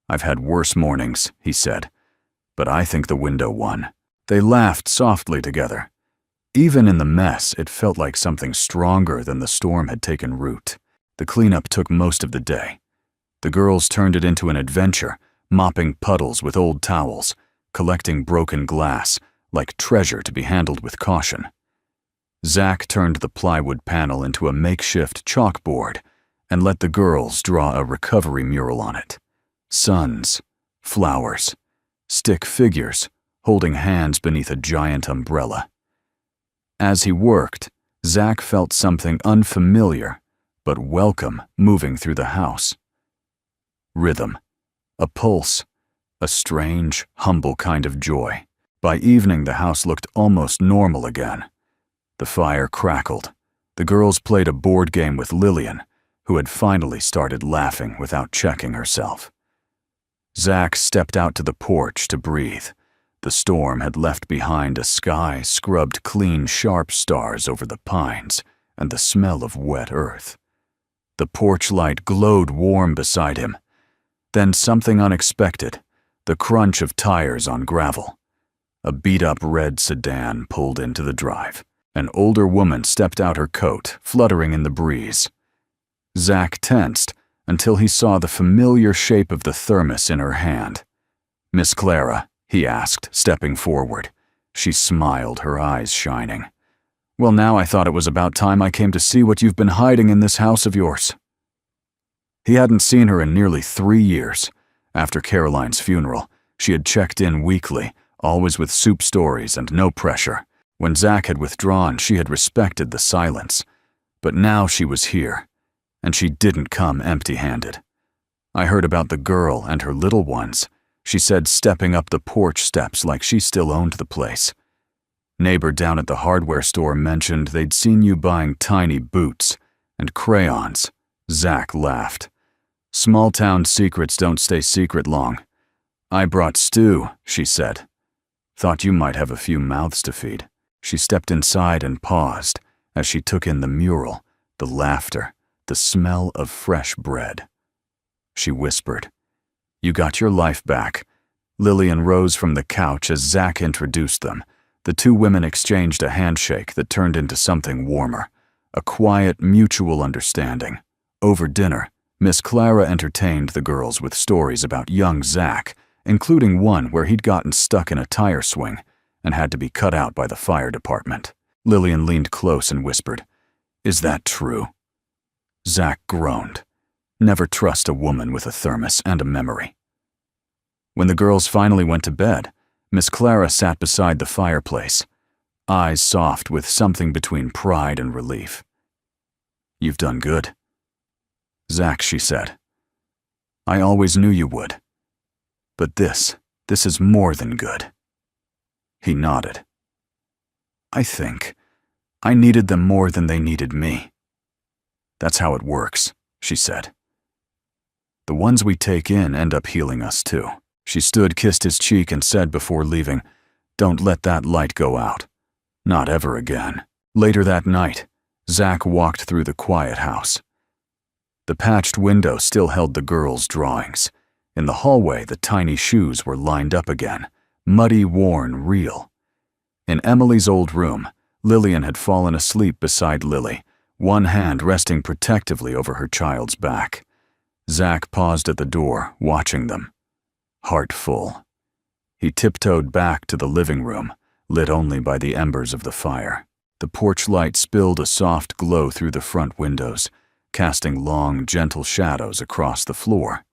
I've had worse mornings, he said, but I think the window won. They laughed softly together. Even in the mess, it felt like something stronger than the storm had taken root. The cleanup took most of the day. The girls turned it into an adventure, mopping puddles with old towels, collecting broken glass, like treasure to be handled with caution. Zach turned the plywood panel into a makeshift chalkboard and let the girls draw a recovery mural on it. Suns, flowers, stick figures holding hands beneath a giant umbrella. As he worked, Zach felt something unfamiliar but welcome moving through the house. Rhythm, a pulse, a strange, humble kind of joy. By evening, the house looked almost normal again. The fire crackled. The girls played a board game with Lillian, who had finally started laughing without checking herself. Zach stepped out to the porch to breathe. The storm had left behind a sky scrubbed clean, sharp stars over the pines and the smell of wet earth. The porch light glowed warm beside him. Then something unexpected, the crunch of tires on gravel. A beat-up red sedan pulled into the drive. An older woman stepped out, her coat fluttering in the breeze. Zach tensed until he saw the familiar shape of the thermos in her hand. "Miss Clara?" he asked, stepping forward. She smiled, her eyes shining. "Well, now I thought it was about time I came to see what you've been hiding in this house of yours." He hadn't seen her in nearly 3 years. After Caroline's funeral, she had checked in weekly, always with soup stories and no pressure. When Zach had withdrawn, she had respected the silence. But now she was here, and she didn't come empty-handed. "I heard about the girl and her little ones," she said, stepping up the porch steps like she still owned the place. "Neighbor down at the hardware store mentioned they'd seen you buying tiny boots and crayons." Zach laughed. "Small-town secrets don't stay secret long. I brought stew," she said. "Thought you might have a few mouths to feed." She stepped inside and paused as she took in the mural, the laughter, the smell of fresh bread. She whispered, "You got your life back." Lillian rose from the couch as Zach introduced them. The two women exchanged a handshake that turned into something warmer, a quiet, mutual understanding. Over dinner, Miss Clara entertained the girls with stories about young Zach, including one where he'd gotten stuck in a tire swing and had to be cut out by the fire department. Lillian leaned close and whispered, "Is that true?" Zach groaned. Never trust a woman with a thermos and a memory. When the girls finally went to bed, Miss Clara sat beside the fireplace, eyes soft with something between pride and relief. "You've done good." "Zach," she said, "I always knew you would. But this is more than good." He nodded. "I think I needed them more than they needed me." "That's how it works," she said. "The ones we take in end up healing us too." She stood, kissed his cheek, and said before leaving, "Don't let that light go out. Not ever again." Later that night, Zach walked through the quiet house. The patched window still held the girls' drawings. In the hallway, the tiny shoes were lined up again, muddy, worn, real. In Emily's old room, Lillian had fallen asleep beside Lily, one hand resting protectively over her child's back. Zach paused at the door, watching them, heart full. He tiptoed back to the living room, lit only by the embers of the fire. The porch light spilled a soft glow through the front windows, casting long, gentle shadows across the floor.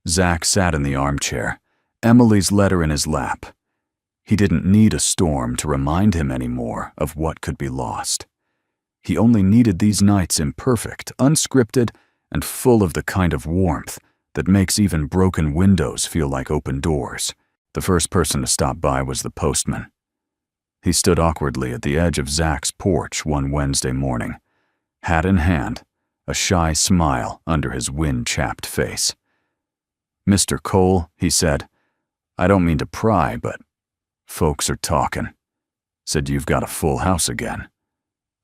Zach sat in the armchair, Emily's letter in his lap. He didn't need a storm to remind him anymore of what could be lost. He only needed these nights imperfect, unscripted, and full of the kind of warmth that makes even broken windows feel like open doors. The first person to stop by was the postman. He stood awkwardly at the edge of Zach's porch one Wednesday morning, hat in hand, a shy smile under his wind-chapped face. "Mr. Cole," he said, "I don't mean to pry, but folks are talking. Said you've got a full house again."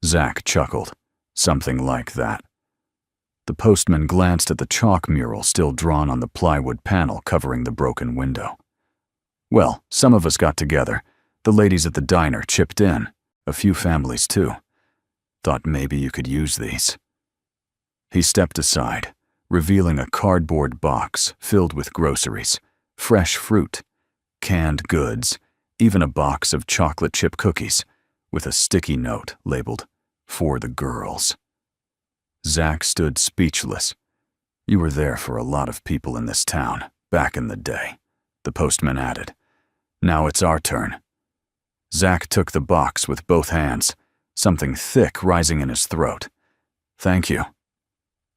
Zach chuckled. "Something like that." The postman glanced at the chalk mural still drawn on the plywood panel covering the broken window. "Well, some of us got together. The ladies at the diner chipped in. A few families, too. Thought maybe you could use these." He stepped aside, revealing a cardboard box filled with groceries, fresh fruit, canned goods, even a box of chocolate chip cookies, with a sticky note labeled, "For the girls." Zach stood speechless. "You were there for a lot of people in this town, back in the day," the postman added. "Now it's our turn." Zach took the box with both hands, something thick rising in his throat. "Thank you."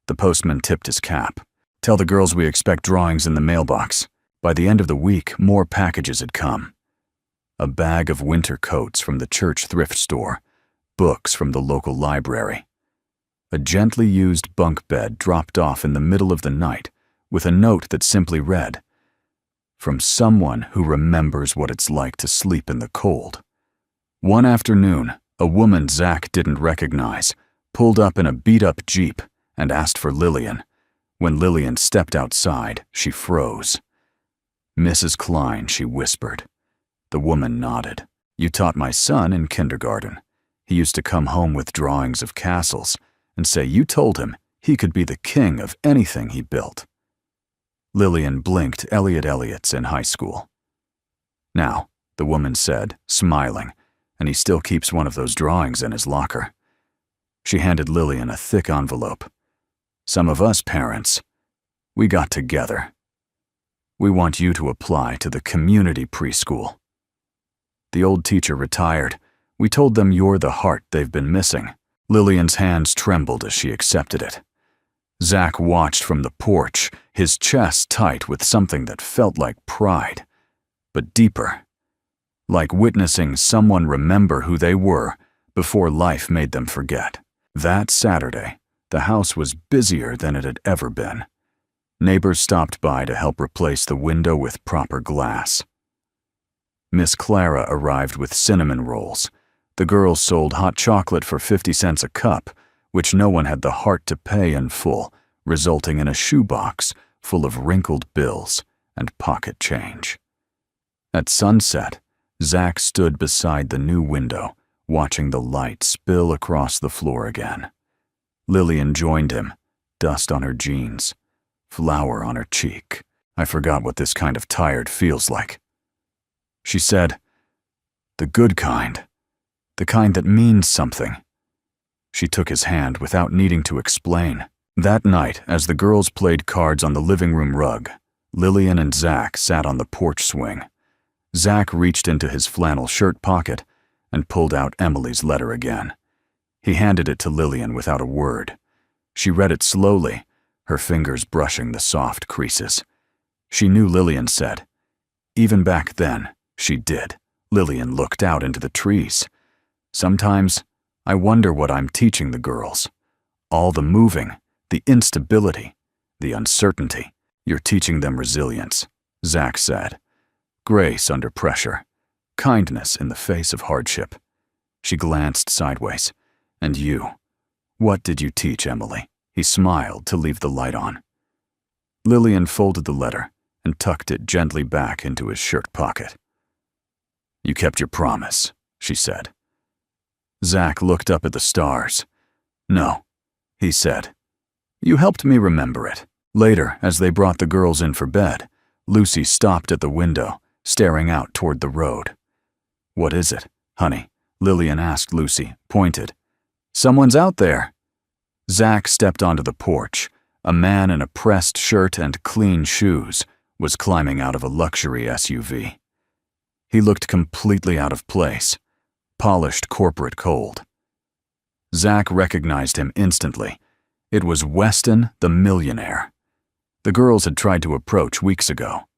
The postman tipped his cap. "Tell the girls we expect drawings in the mailbox." By the end of the week, more packages had come. A bag of winter coats from the church thrift store, books from the local library. A gently used bunk bed dropped off in the middle of the night with a note that simply read, "From someone who remembers what it's like to sleep in the cold." One afternoon, a woman Zach didn't recognize pulled up in a beat-up Jeep and asked for Lillian. When Lillian stepped outside, she froze. "Mrs. Klein," she whispered. The woman nodded. "You taught my son in kindergarten. He used to come home with drawings of castles and say you told him he could be the king of anything he built." Lillian blinked Elliott's in high school. "Now," the woman said, smiling, "and he still keeps one of those drawings in his locker." She handed Lillian a thick envelope. "Some of us parents, we got together. We want you to apply to the community preschool." The old teacher retired. "We told them you're the heart they've been missing." Lillian's hands trembled as she accepted it. Zach watched from the porch, his chest tight with something that felt like pride, but deeper. Like witnessing someone remember who they were before life made them forget. That Saturday, the house was busier than it had ever been. Neighbors stopped by to help replace the window with proper glass. Miss Clara arrived with cinnamon rolls. The girls sold hot chocolate for 50 cents a cup, which no one had the heart to pay in full, resulting in a shoebox full of wrinkled bills and pocket change. At sunset, Zach stood beside the new window, watching the light spill across the floor again. Lillian joined him, dust on her jeans, flour on her cheek. "I forgot what this kind of tired feels like." She said, "The good kind. The kind that means something." She took his hand without needing to explain. That night, as the girls played cards on the living room rug, Lillian and Zach sat on the porch swing. Zach reached into his flannel shirt pocket and pulled out Emily's letter again. He handed it to Lillian without a word. She read it slowly, her fingers brushing the soft creases. She knew Lillian said. Even back then, she did. Lillian looked out into the trees. "Sometimes, I wonder what I'm teaching the girls. All the moving, the instability, the uncertainty. You're teaching them resilience," Zach said. "Grace under pressure, kindness in the face of hardship." She glanced sideways. "And you? What did you teach Emily?" He smiled to leave the light on. Lillian folded the letter and tucked it gently back into his shirt pocket. "You kept your promise," she said. Zach looked up at the stars. "No," he said. "You helped me remember it." Later, as they brought the girls in for bed, Lucy stopped at the window, staring out toward the road. "What is it, honey?" Lillian asked Lucy, pointed. "Someone's out there." Zach stepped onto the porch. A man in a pressed shirt and clean shoes was climbing out of a luxury SUV. He looked completely out of place, polished corporate cold. Zach recognized him instantly. It was Weston, the millionaire. The girls had tried to approach weeks ago.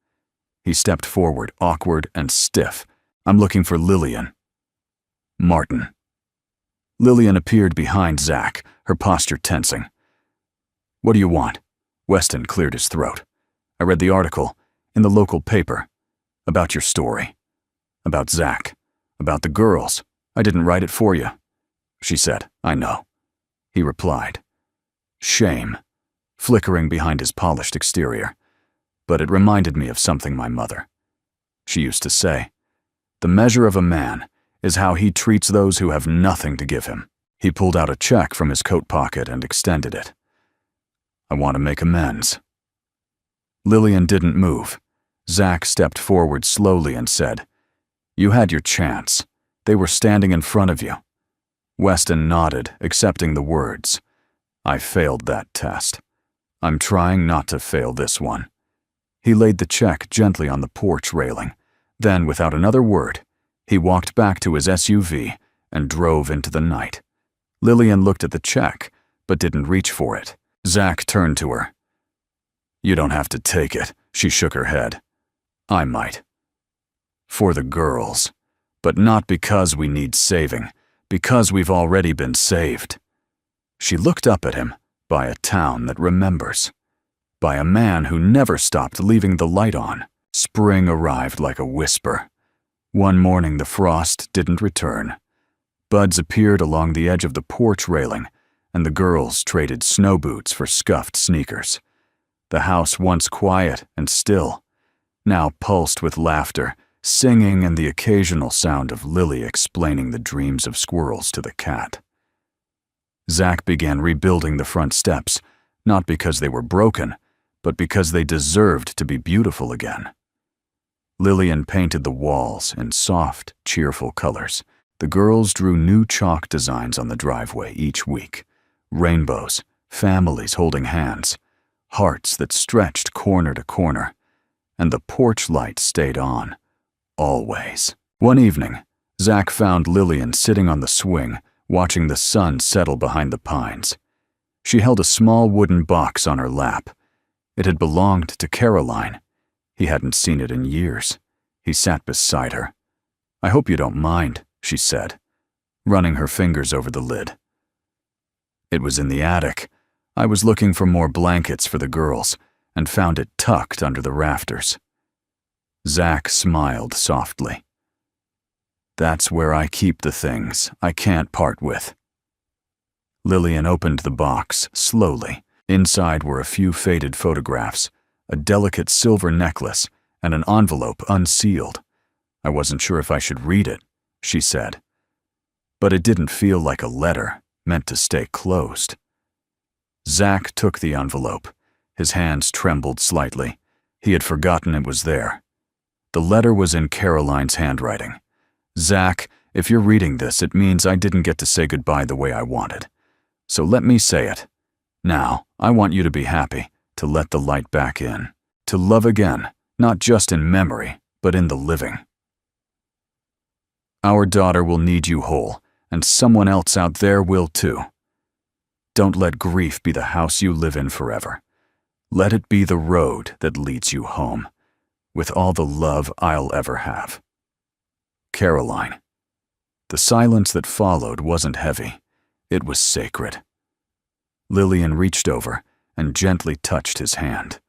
He stepped forward, awkward and stiff. "I'm looking for Lillian." "Martin." Lillian appeared behind Zach, her posture tensing. "What do you want?" Weston cleared his throat. "I read the article, in the local paper, about your story. About Zach. About the girls. I didn't write it for you." She said, "I know." He replied. Shame, flickering behind his polished exterior. But it reminded me of something my mother. She used to say, "The measure of a man is how he treats those who have nothing to give him. He pulled out a check from his coat pocket and extended it. I want to make amends. Lillian didn't move. Zach stepped forward slowly and said, You had your chance. They were standing in front of you. Weston nodded, accepting the words. I failed that test. I'm trying not to fail this one. He laid the check gently on the porch railing. Then, without another word, he walked back to his SUV and drove into the night. Lillian looked at the check, but didn't reach for it. Zach turned to her. You don't have to take it, she shook her head. I might. For the girls. But not because we need saving, because we've already been saved. She looked up at him, by a town that remembers. By a man who never stopped leaving the light on. Spring arrived like a whisper. One morning the frost didn't return. Buds appeared along the edge of the porch railing, and the girls traded snow boots for scuffed sneakers. The house, once quiet and still, now pulsed with laughter, singing, and the occasional sound of Lily explaining the dreams of squirrels to the cat. Zach began rebuilding the front steps, not because they were broken, but because they deserved to be beautiful again. Lillian painted the walls in soft, cheerful colors. The girls drew new chalk designs on the driveway each week. Rainbows, families holding hands, hearts that stretched corner to corner, and the porch light stayed on. Always. One evening, Zach found Lillian sitting on the swing, watching the sun settle behind the pines. She held a small wooden box on her lap. It had belonged to Caroline. He hadn't seen it in years. He sat beside her. I hope you don't mind, she said, running her fingers over the lid. It was in the attic. I was looking for more blankets for the girls and found it tucked under the rafters. Zach smiled softly. That's where I keep the things I can't part with. Lillian opened the box slowly. Inside were a few faded photographs, a delicate silver necklace, and an envelope unsealed. I wasn't sure if I should read it, she said. But it didn't feel like a letter meant to stay closed. Zach took the envelope. His hands trembled slightly. He had forgotten it was there. The letter was in Caroline's handwriting. Zach, if you're reading this, it means I didn't get to say goodbye the way I wanted. So let me say it. Now, I want you to be happy, to let the light back in, to love again, not just in memory, but in the living. Our daughter will need you whole, and someone else out there will too. Don't let grief be the house you live in forever. Let it be the road that leads you home, with all the love I'll ever have. Caroline. The silence that followed wasn't heavy. It was sacred. Lillian reached over and gently touched his hand.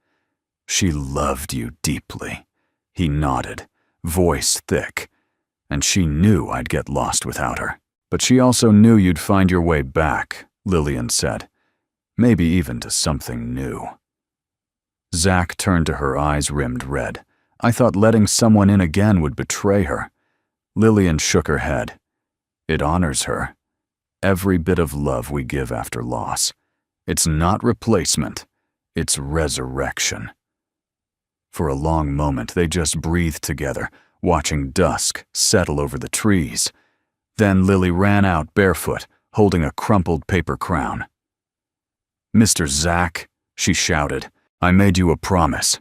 She loved you deeply. He nodded, voice thick, and she knew I'd get lost without her. But she also knew you'd find your way back, Lillian said. Maybe even to something new. Zach turned to her, eyes rimmed red. I thought letting someone in again would betray her. Lillian shook her head. It honors her. Every bit of love we give after loss. It's not replacement. It's resurrection. For a long moment, they just breathed together, watching dusk settle over the trees. Then Lily ran out barefoot, holding a crumpled paper crown. Mr. Zach, she shouted, I made you a promise.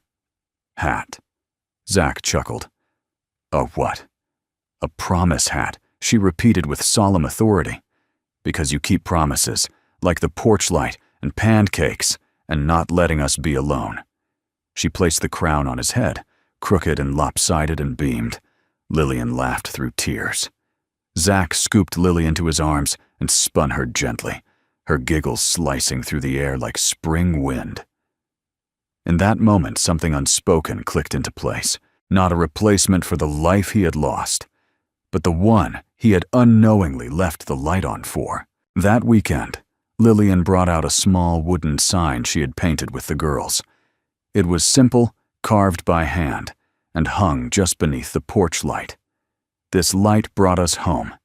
Hat. Zach chuckled. A what? A promise hat, she repeated with solemn authority. Because you keep promises, like the porch light and pancakes, and not letting us be alone. She placed the crown on his head, crooked and lopsided, and beamed. Lillian laughed through tears. Zach scooped Lily into his arms and spun her gently, her giggles slicing through the air like spring wind. In that moment, something unspoken clicked into place. Not a replacement for the life he had lost, but the one he had unknowingly left the light on for. That weekend, Lillian brought out a small wooden sign she had painted with the girls. It was simple, carved by hand, and hung just beneath the porch light. This light brought us home.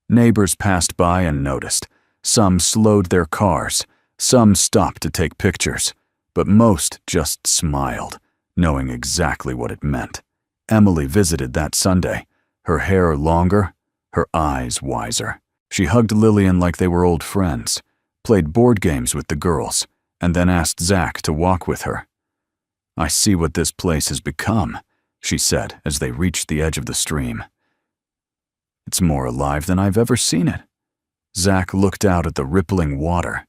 Neighbors passed by and noticed. Some slowed their cars. Some stopped to take pictures. But most just smiled, knowing exactly what it meant. Emily visited that Sunday, her hair longer, her eyes wiser. She hugged Lillian like they were old friends, played board games with the girls, and then asked Zach to walk with her. "I see what this place has become," she said as they reached the edge of the stream. "It's more alive than I've ever seen it." Zach looked out at the rippling water.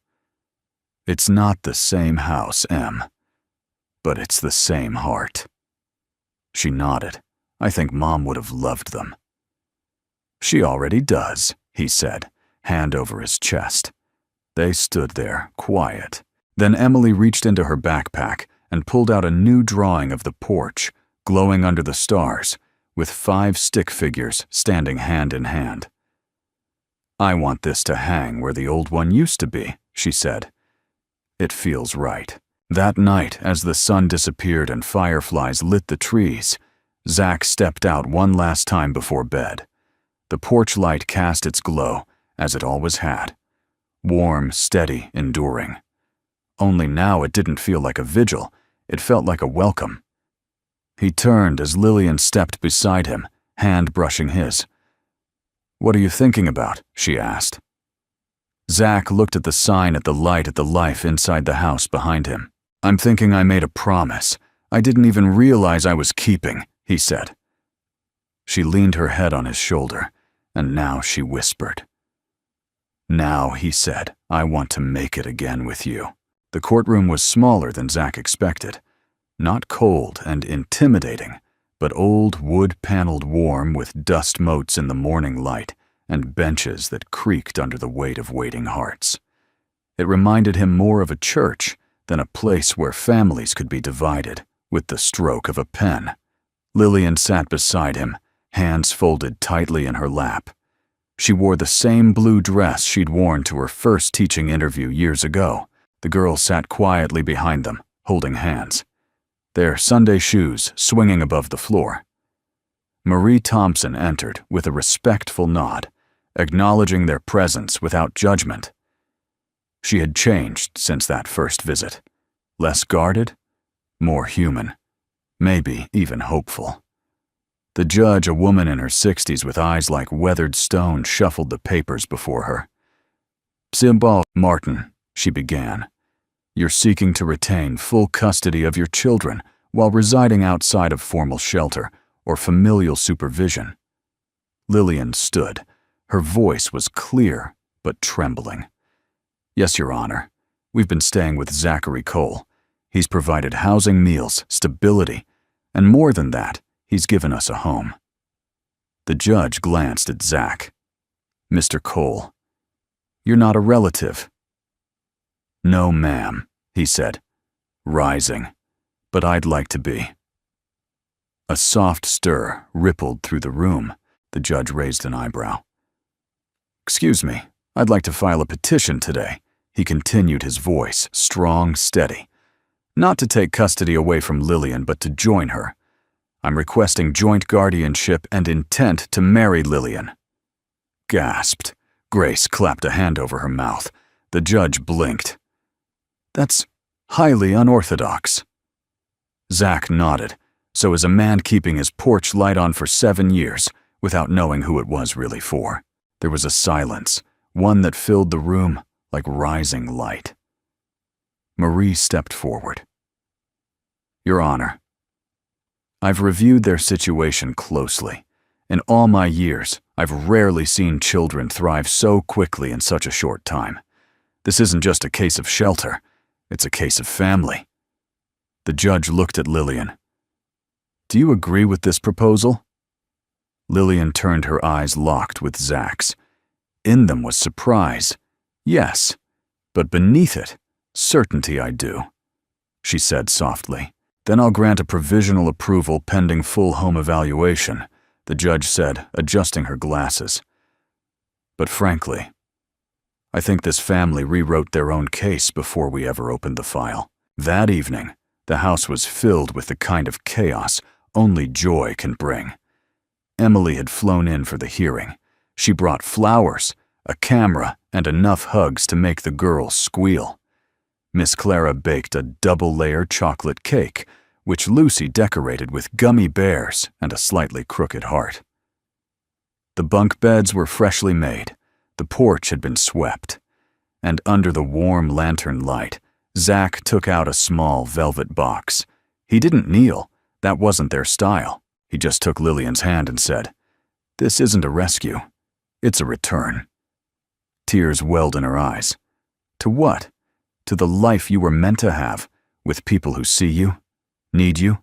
"It's not the same house, Em, but it's the same heart." She nodded. "I think Mom would have loved them." "She already does," he said, hand over his chest. They stood there, quiet. Then Emily reached into her backpack and pulled out a new drawing of the porch, glowing under the stars, with 5 stick figures standing hand in hand. "I want this to hang where the old one used to be," she said. "It feels right." That night, as the sun disappeared and fireflies lit the trees, Zach stepped out one last time before bed. The porch light cast its glow, as it always had. Warm, steady, enduring. Only now it didn't feel like a vigil, it felt like a welcome. He turned as Lillian stepped beside him, hand brushing his. "What are you thinking about?" she asked. Zach looked at the sign at the light at the life inside the house behind him. "I'm thinking I made a promise I didn't even realize I was keeping," he said. She leaned her head on his shoulder, and now she whispered. "Now," he said, "I want to make it again with you." The courtroom was smaller than Zach expected. Not cold and intimidating, but old wood-paneled warm with dust motes in the morning light and benches that creaked under the weight of waiting hearts. It reminded him more of a church than a place where families could be divided with the stroke of a pen. Lillian sat beside him, hands folded tightly in her lap. She wore the same blue dress she'd worn to her first teaching interview years ago. The girls sat quietly behind them, holding hands, their Sunday shoes swinging above the floor. Marie Thompson entered with a respectful nod, acknowledging their presence without judgment. She had changed since that first visit. Less guarded, more human, maybe even hopeful. The judge, a woman in her 60s with eyes like weathered stone, shuffled the papers before her. "Symbol Martin," she began. "You're seeking to retain full custody of your children while residing outside of formal shelter or familial supervision." Lillian stood. Her voice was clear but trembling. "Yes, Your Honor. We've been staying with Zachary Cole. He's provided housing, meals, stability, and more than that, he's given us a home." The judge glanced at Zach. "Mr. Cole, you're not a relative." "No, ma'am," he said, rising, "but I'd like to be." A soft stir rippled through the room. The judge raised an eyebrow. "Excuse me, I'd like to file a petition today," he continued, his voice strong, steady. "Not to take custody away from Lillian, but to join her. I'm requesting joint guardianship and intent to marry Lillian." Gasped. Grace clapped a hand over her mouth. The judge blinked. "That's highly unorthodox." Zach nodded. So is a man keeping his porch light on for 7 years without knowing who it was really for. There was a silence, one that filled the room like rising light. Marie stepped forward. "Your Honor, I've reviewed their situation closely. In all my years, I've rarely seen children thrive so quickly in such a short time. This isn't just a case of shelter, it's a case of family." The judge looked at Lillian. "Do you agree with this proposal?" Lillian turned, her eyes locked with Zach's. In them was surprise. Yes, but beneath it, certainty I do, she said softly. "Then I'll grant a provisional approval pending full home evaluation," the judge said, adjusting her glasses. "But frankly, I think this family rewrote their own case before we ever opened the file." That evening, the house was filled with the kind of chaos only joy can bring. Emily had flown in for the hearing. She brought flowers, a camera, and enough hugs to make the girls squeal. Miss Clara baked a double-layer chocolate cake, which Lucy decorated with gummy bears and a slightly crooked heart. The bunk beds were freshly made. The porch had been swept. And under the warm lantern light, Zach took out a small velvet box. He didn't kneel. That wasn't their style. He just took Lillian's hand and said, "This isn't a rescue. It's a return." Tears welled in her eyes. To what? To the life you were meant to have, with people who see you, need you,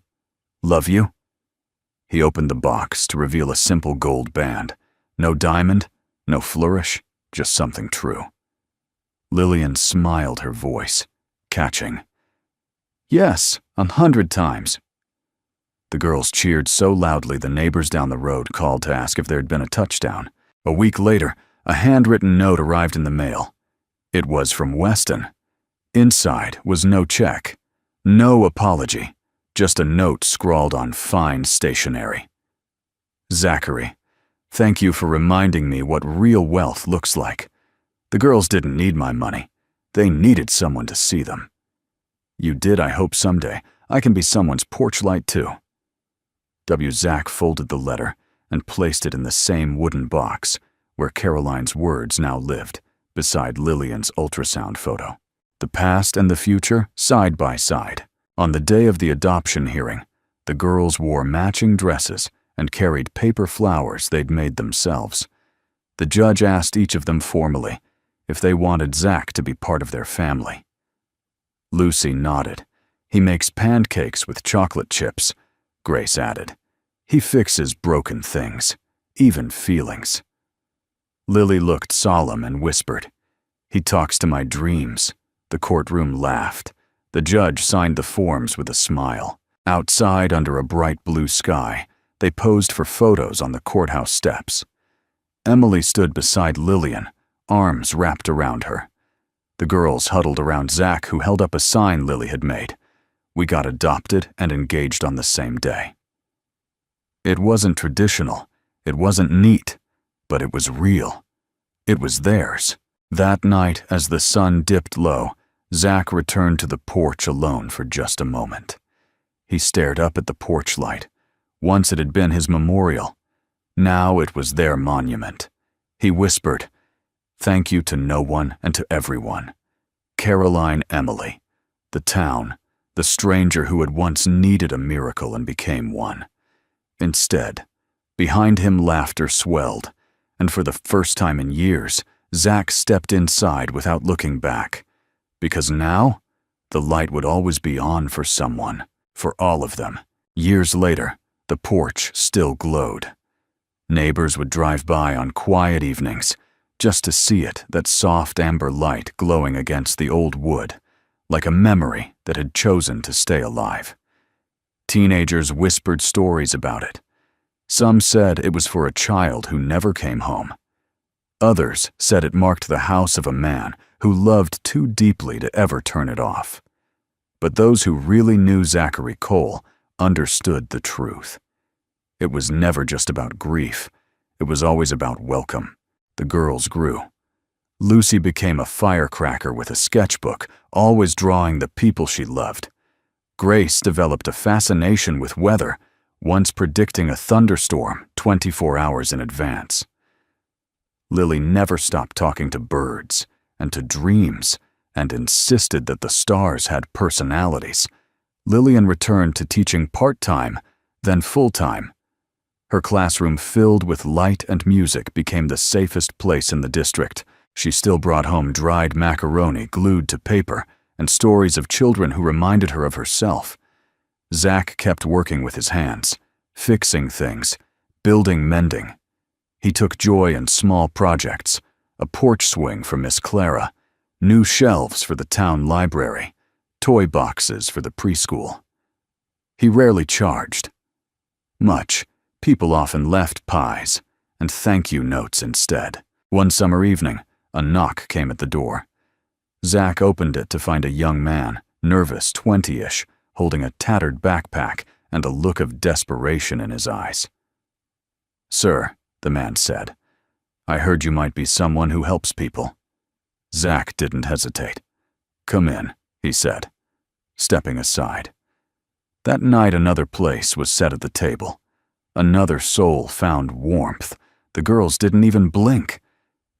love you? He opened the box to reveal a simple gold band. No diamond, no flourish, just something true. Lillian smiled, her voice catching. "Yes, 100 times." The girls cheered so loudly the neighbors down the road called to ask if there had been a touchdown. A week later, a handwritten note arrived in the mail. It was from Weston. Inside was no check, no apology, just a note scrawled on fine stationery. "Zachary, thank you for reminding me what real wealth looks like. The girls didn't need my money. They needed someone to see them. You did, I hope someday I can be someone's porch light too." W. Zach folded the letter and placed it in the same wooden box where Caroline's words now lived, beside Lillian's ultrasound photo. The past and the future side by side. On the day of the adoption hearing, the girls wore matching dresses and carried paper flowers they'd made themselves. The judge asked each of them formally if they wanted Zach to be part of their family. Lucy nodded. "He makes pancakes with chocolate chips," Grace added. "He fixes broken things, even feelings." Lily looked solemn and whispered, "He talks to my dreams." The courtroom laughed. The judge signed the forms with a smile. Outside, under a bright blue sky, they posed for photos on the courthouse steps. Emily stood beside Lillian, arms wrapped around her. The girls huddled around Zach, who held up a sign Lily had made. "We got adopted and engaged on the same day." It wasn't traditional, it wasn't neat, but it was real. It was theirs. That night, as the sun dipped low, Zach returned to the porch alone for just a moment. He stared up at the porch light. Once it had been his memorial. Now it was their monument. He whispered, "Thank you to no one and to everyone. Caroline, Emily, the town, the stranger who had once needed a miracle and became one." Instead, behind him laughter swelled, and for the first time in years, Zach stepped inside without looking back. Because now, the light would always be on for someone, for all of them. Years later, the porch still glowed. Neighbors would drive by on quiet evenings just to see it, that soft amber light glowing against the old wood, like a memory that had chosen to stay alive. Teenagers whispered stories about it. Some said it was for a child who never came home. Others said it marked the house of a man who loved too deeply to ever turn it off. But those who really knew Zachary Cole understood the truth. It was never just about grief. It was always about welcome. The girls grew. Lucy became a firecracker with a sketchbook, always drawing the people she loved. Grace developed a fascination with weather, once predicting a thunderstorm 24 hours in advance. Lily never stopped talking to birds and to dreams and insisted that the stars had personalities. Lillian returned to teaching part-time, then full-time. Her classroom filled with light and music became the safest place in the district. She still brought home dried macaroni glued to paper and stories of children who reminded her of herself. Zach kept working with his hands, fixing things, building mending. He took joy in small projects, a porch swing for Miss Clara, new shelves for the town library, toy boxes for the preschool. He rarely charged much. People often left pies and thank you notes instead. One summer evening, a knock came at the door. Zach opened it to find a young man, nervous 20-ish, holding a tattered backpack and a look of desperation in his eyes. "Sir," the man said, "I heard you might be someone who helps people." Zach didn't hesitate. "Come in," he said, stepping aside. That night another place was set at the table. Another soul found warmth. The girls didn't even blink.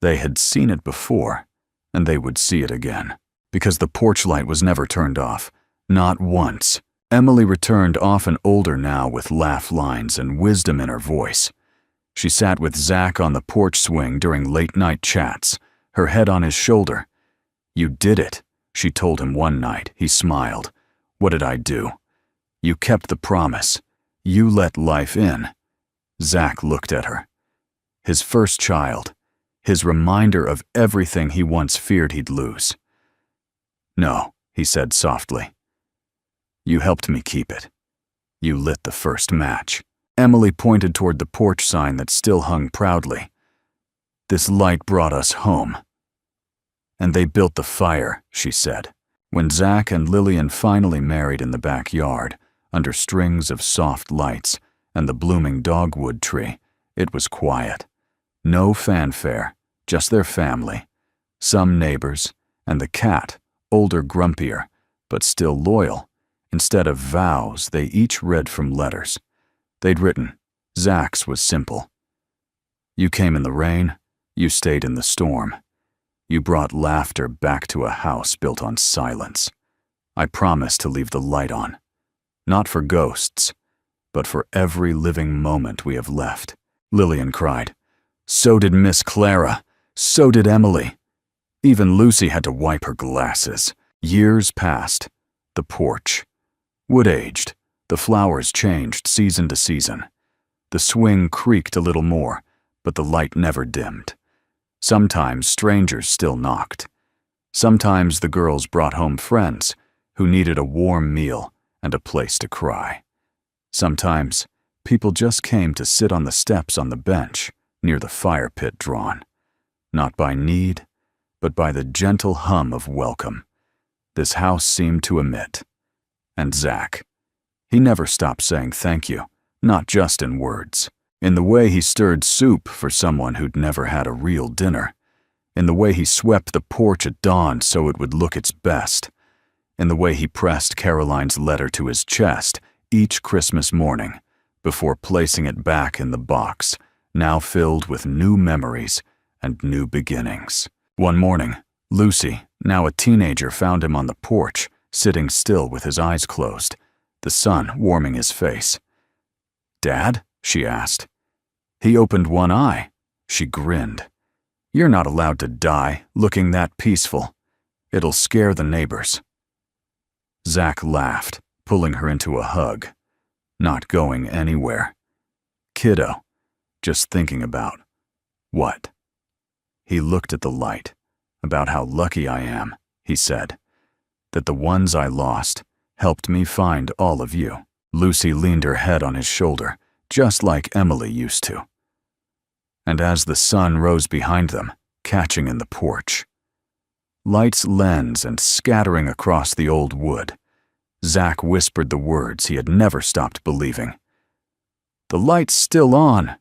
They had seen it before, and they would see it again. Because the porch light was never turned off. Not once. Emily returned, often older now, with laugh lines and wisdom in her voice. She sat with Zach on the porch swing during late-night chats, her head on his shoulder. "You did it," she told him one night. He smiled. "What did I do?" "You kept the promise. You let life in." Zach looked at her. His first child. His reminder of everything he once feared he'd lose. "No," he said softly. "You helped me keep it. You lit the first match." Emily pointed toward the porch sign that still hung proudly. "This light brought us home." "And they built the fire," she said. When Zach and Lillian finally married in the backyard, under strings of soft lights and the blooming dogwood tree, it was quiet. No fanfare, just their family, some neighbors, and the cat, older, grumpier, but still loyal. Instead of vows, they each read from letters. They'd written. Zach's was simple. "You came in the rain, you stayed in the storm. You brought laughter back to a house built on silence. I promise to leave the light on. Not for ghosts, but for every living moment we have left." Lillian cried. "So did Miss Clara. So did Emily." Even Lucy had to wipe her glasses. Years passed. The porch. Wood aged. The flowers changed season to season. The swing creaked a little more, but the light never dimmed. Sometimes strangers still knocked. Sometimes the girls brought home friends who needed a warm meal and a place to cry. Sometimes people just came to sit on the steps on the bench near the fire pit drawn, not by need, but by the gentle hum of welcome this house seemed to emit. And Zach, he never stopped saying thank you, not just in words. In the way he stirred soup for someone who'd never had a real dinner. In the way he swept the porch at dawn so it would look its best. In the way he pressed Caroline's letter to his chest each Christmas morning before placing it back in the box, now filled with new memories and new beginnings. One morning, Lucy, now a teenager, found him on the porch, sitting still with his eyes closed, the sun warming his face. "Dad?" she asked. He opened one eye. She grinned. "You're not allowed to die looking that peaceful. It'll scare the neighbors." Zach laughed, pulling her into a hug. "Not going anywhere. Kiddo, just thinking about..." "What?" He looked at the light. "About how lucky I am," he said, "that the ones I lost helped me find all of you." Lucy leaned her head on his shoulder, just like Emily used to. And as the sun rose behind them, catching in the porch, lights lens and scattering across the old wood, Zach whispered the words he had never stopped believing. "The light's still on,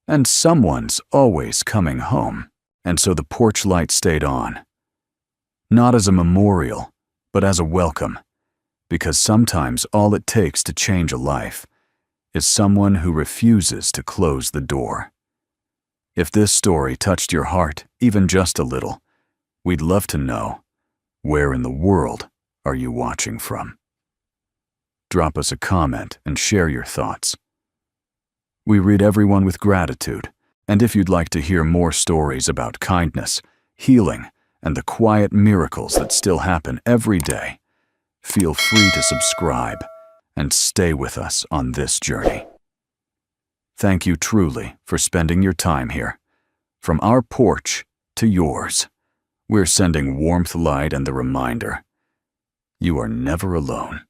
and someone's always coming home." And so the porch light stayed on. Not as a memorial, but as a welcome. Because sometimes all it takes to change a life is someone who refuses to close the door. If this story touched your heart, even just a little, we'd love to know, where in the world are you watching from? Drop us a comment and share your thoughts. We read everyone with gratitude, and if you'd like to hear more stories about kindness, healing, and the quiet miracles that still happen every day, feel free to subscribe and stay with us on this journey. Thank you truly for spending your time here. From our porch to yours, we're sending warmth, light, and the reminder, you are never alone.